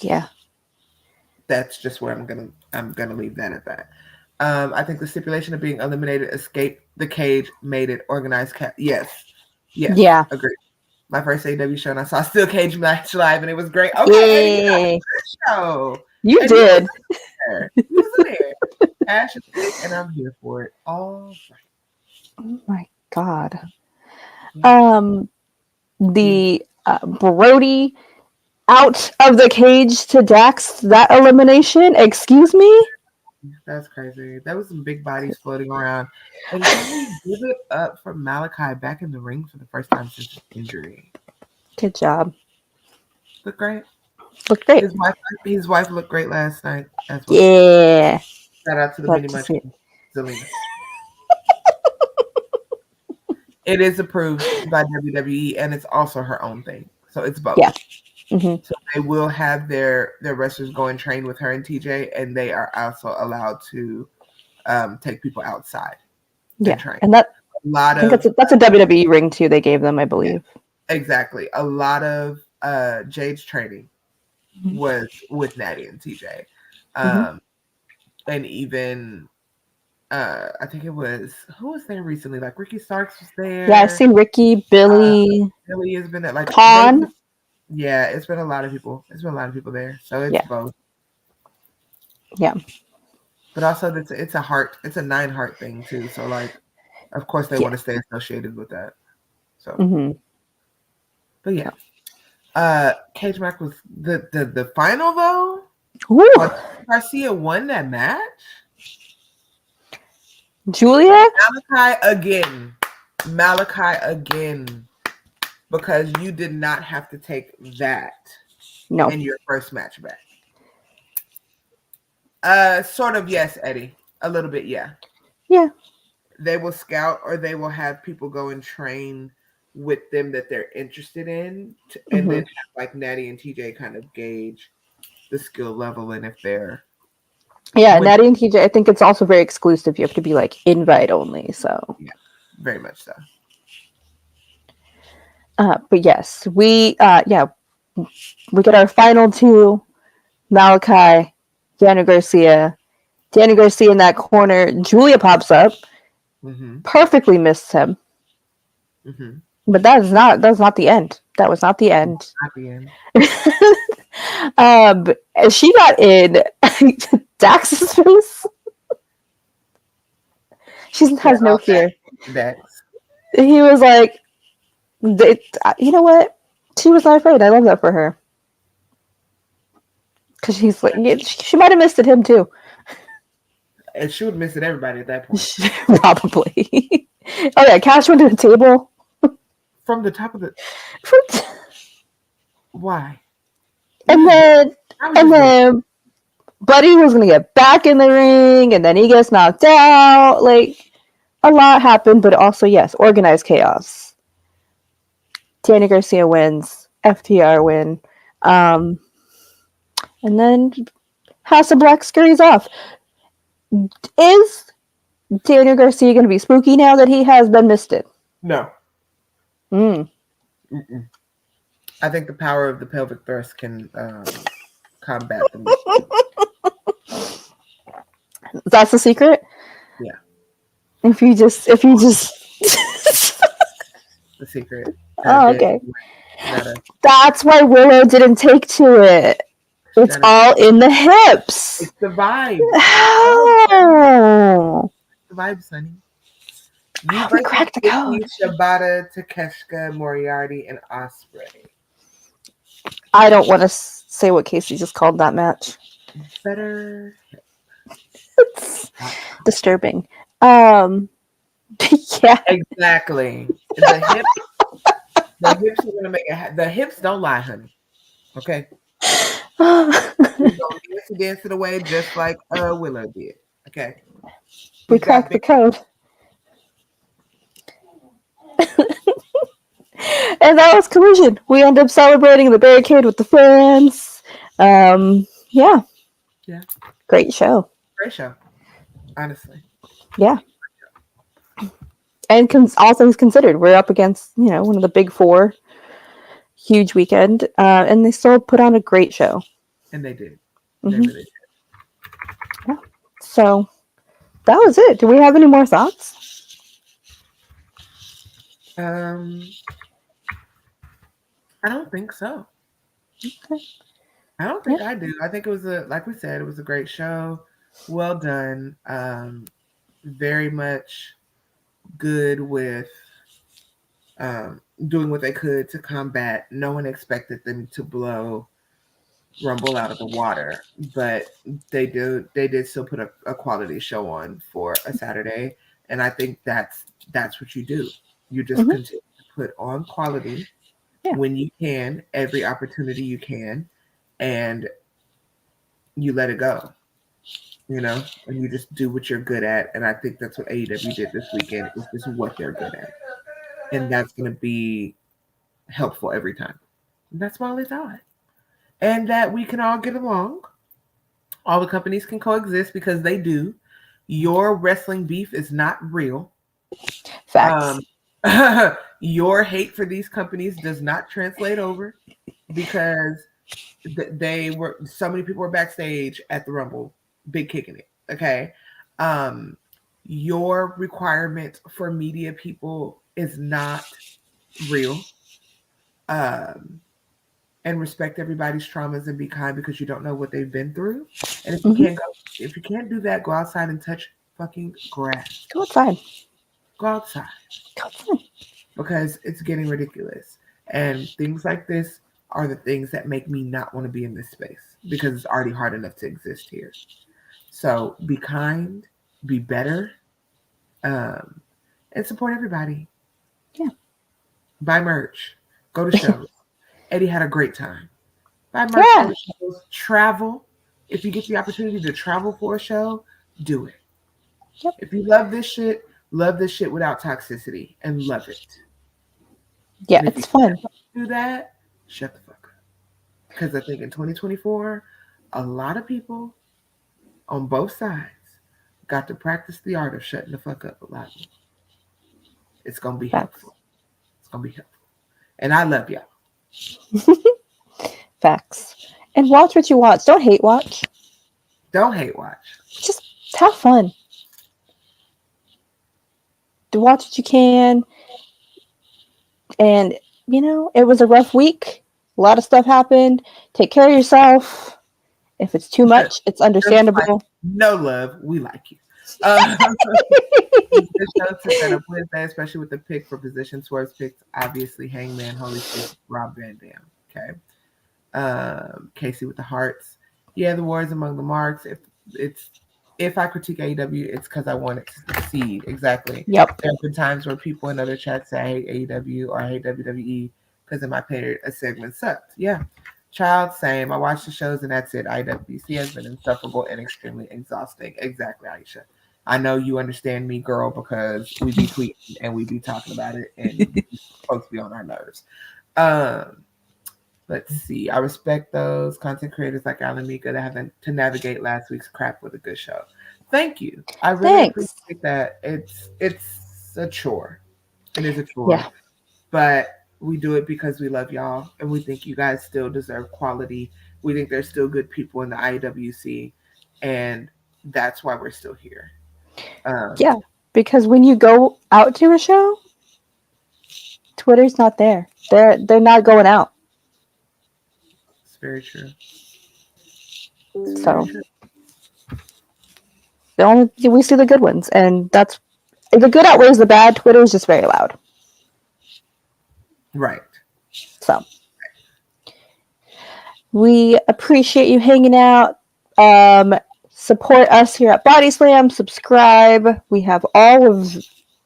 Yeah. That's just where I'm gonna leave that at that. I think the stipulation of being eliminated, escape the cage, made it organized. Yes. Yeah. Agreed. My first AEW show, and I saw a steel cage match live, and it was great. Okay, Eddie, show. You and did. He was there. Ash is big, and I'm here for it. All right. Oh my god. The Brody out of the cage to Dax, that elimination, excuse me? That's crazy. There was some big bodies floating around. And can we give it up for Malachi back in the ring for the first time since his injury? Good job. Looked great. Looked great. His wife looked great last night as well. Yeah. Shout out to the mini munchkin, Zelina. It is approved by WWE, and it's also her own thing. So it's both. Yeah. So they will have their wrestlers go and train with her and TJ, and they are also allowed to take people outside. Yeah, train. And that's a WWE ring too. They gave them, I believe. Yeah, exactly. A lot of Jade's training was with Natty and TJ, and even I think it was, who was there recently? Like Ricky Starks was there. Yeah, I've seen Ricky, Billy. Billy has been at like Con. Yeah, it's been a lot of people. It's been a lot of people there. So it's both. Yeah. But also it's a heart, it's a 9 heart thing too. So like, of course they want to stay associated with that. So but yeah. Cage match was the final though. Garcia won that match. Julia? Malachi again. Because you did not have to take that in your first match back. Sort of, yes, Eddie. A little bit, yeah. Yeah. They will scout or they will have people go and train with them that they're interested in. And then have like Natty and TJ kind of gauge the skill level and if they're... Yeah, Natty and TJ, I think it's also very exclusive. You have to be like invite only, so... Yeah, very much so. But yes, we we get our final two, Malachi, Daniel Garcia. Daniel Garcia in that corner. Julia pops up. Perfectly missed him. But that's not the end. That was not the end. Not the end. She got in Dax's face. She has no fear. Dax. He was like, you know what? She was not afraid. I love that for her. Because she's like, she might have missed it him too. And she would miss it everybody at that point. Probably. Oh yeah, Cash went to the table. From the top of the... Why? And then Buddy was going to get back in the ring, and then he gets knocked out. Like, a lot happened, but also, yes, organized chaos. Daniel Garcia wins. FTR win. And then House of Black scurries off. Is Daniel Garcia going to be spooky now that he has been misted? No. I think the power of the pelvic thrust can combat them. That's the secret? Yeah. If you just The secret. Oh, okay. That's why Willow didn't take to it. It's all in the hips. It's the vibe. Oh. The vibe, Sonny. We cracked the code. Shibata, Takeshita, Moriarty, and Ospreay. I don't want to say what Casey just called that match. Better. It's disturbing. Yeah. Exactly. The hips are gonna make it. The hips don't lie, honey. Okay. We're gonna dance it away just like Willow did. Okay. We cracked the code. And that was Collision. We end up celebrating the barricade with the fans. Yeah. Great show. Great show. Honestly. Yeah. And all things considered, we're up against, one of the big four. Huge weekend. And they still put on a great show. And they did. They really did. Yeah. So that was it. Do we have any more thoughts? I don't think so. Okay. I don't think I do. I think it was like we said, it was a great show. Well done. Very much good with doing what they could to combat. No one expected them to blow Rumble out of the water, but they did still put a quality show on for a Saturday. And I think that's what you do. You just continue to put on quality when you can, every opportunity you can, and you let it go, and you just do what you're good at. And I think that's what AEW did this weekend. It's just what they're good at. And that's going to be helpful every time. And that's my only thought. And that we can all get along. All the companies can coexist because they do. Your wrestling beef is not real. Facts. Your hate for these companies does not translate over because so many people were backstage at the Rumble, big kicking it. Okay. Your requirement for media people is not real. And respect everybody's traumas and be kind because you don't know what they've been through. And if you can't do that, go outside and touch fucking grass. Go outside. Go outside. Because it's getting ridiculous. And things like this are the things that make me not want to be in this space because it's already hard enough to exist here. So be kind, be better, and support everybody. Yeah. Buy merch. Go to shows. Eddie had a great time. Buy merch. Go to shows. Travel. If you get the opportunity to travel for a show, do it. Yep. If you love this shit without toxicity and love it. Yeah, it's fun. Do that, shut the fuck up. Because I think in 2024, a lot of people on both sides got to practice the art of shutting the fuck up a lot more. It's going to be helpful. It's going to be helpful. And I love y'all. Facts. And watch what you watch. Don't hate watch. Don't hate watch. Just have fun. Watch what you can. And, it was a rough week. A lot of stuff happened. Take care of yourself. If it's too much, it's understandable. No love. We like you. Good show to set up Wednesday, especially with the pick for position. Swerve's picks, obviously, Hangman, Holy Spirit, Rob Van Dam. Okay. Casey with the hearts. Yeah, the war is among the marks. If I critique AEW, it's because I want it to succeed. Exactly. Yep. There have been times where people in other chats say I hate AEW or I hate WWE because in my opinion, a segment sucked. Yeah. Child, same. I watch the shows and that's it. IWC has been insufferable and extremely exhausting. Exactly, Aisha. I know you understand me, girl, because we be tweeting and we be talking about it and folks be on our nerves. Let's see. I respect those content creators like Alan Mika that have to navigate last week's crap with a good show. Thank you. I really appreciate that. It's a chore. It is a chore. Yeah. But we do it because we love y'all and we think you guys still deserve quality. We think there's still good people in the IWC and that's why we're still here. Yeah, because when you go out to a show, Twitter's not there. They're not going out. It's very true. So we see the good ones, and that's the good outweighs the bad. Twitter is just very loud. Right. So we appreciate you hanging out. Support us here at BodySlam. Subscribe. We have all of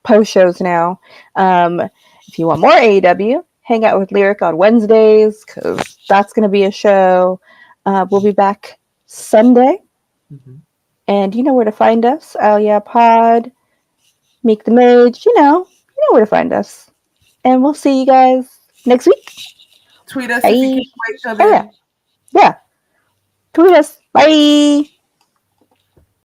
post shows now. If you want more AEW, hang out with Lyric on Wednesdays because that's going to be a show. We'll be back Sunday. Mm-hmm. And you know where to find us. Oh yeah, Pod, Meek the Mage. You know where to find us. And we'll see you guys next week. Tweet us if you can't wait till then. Oh, yeah. Tweet us. Bye.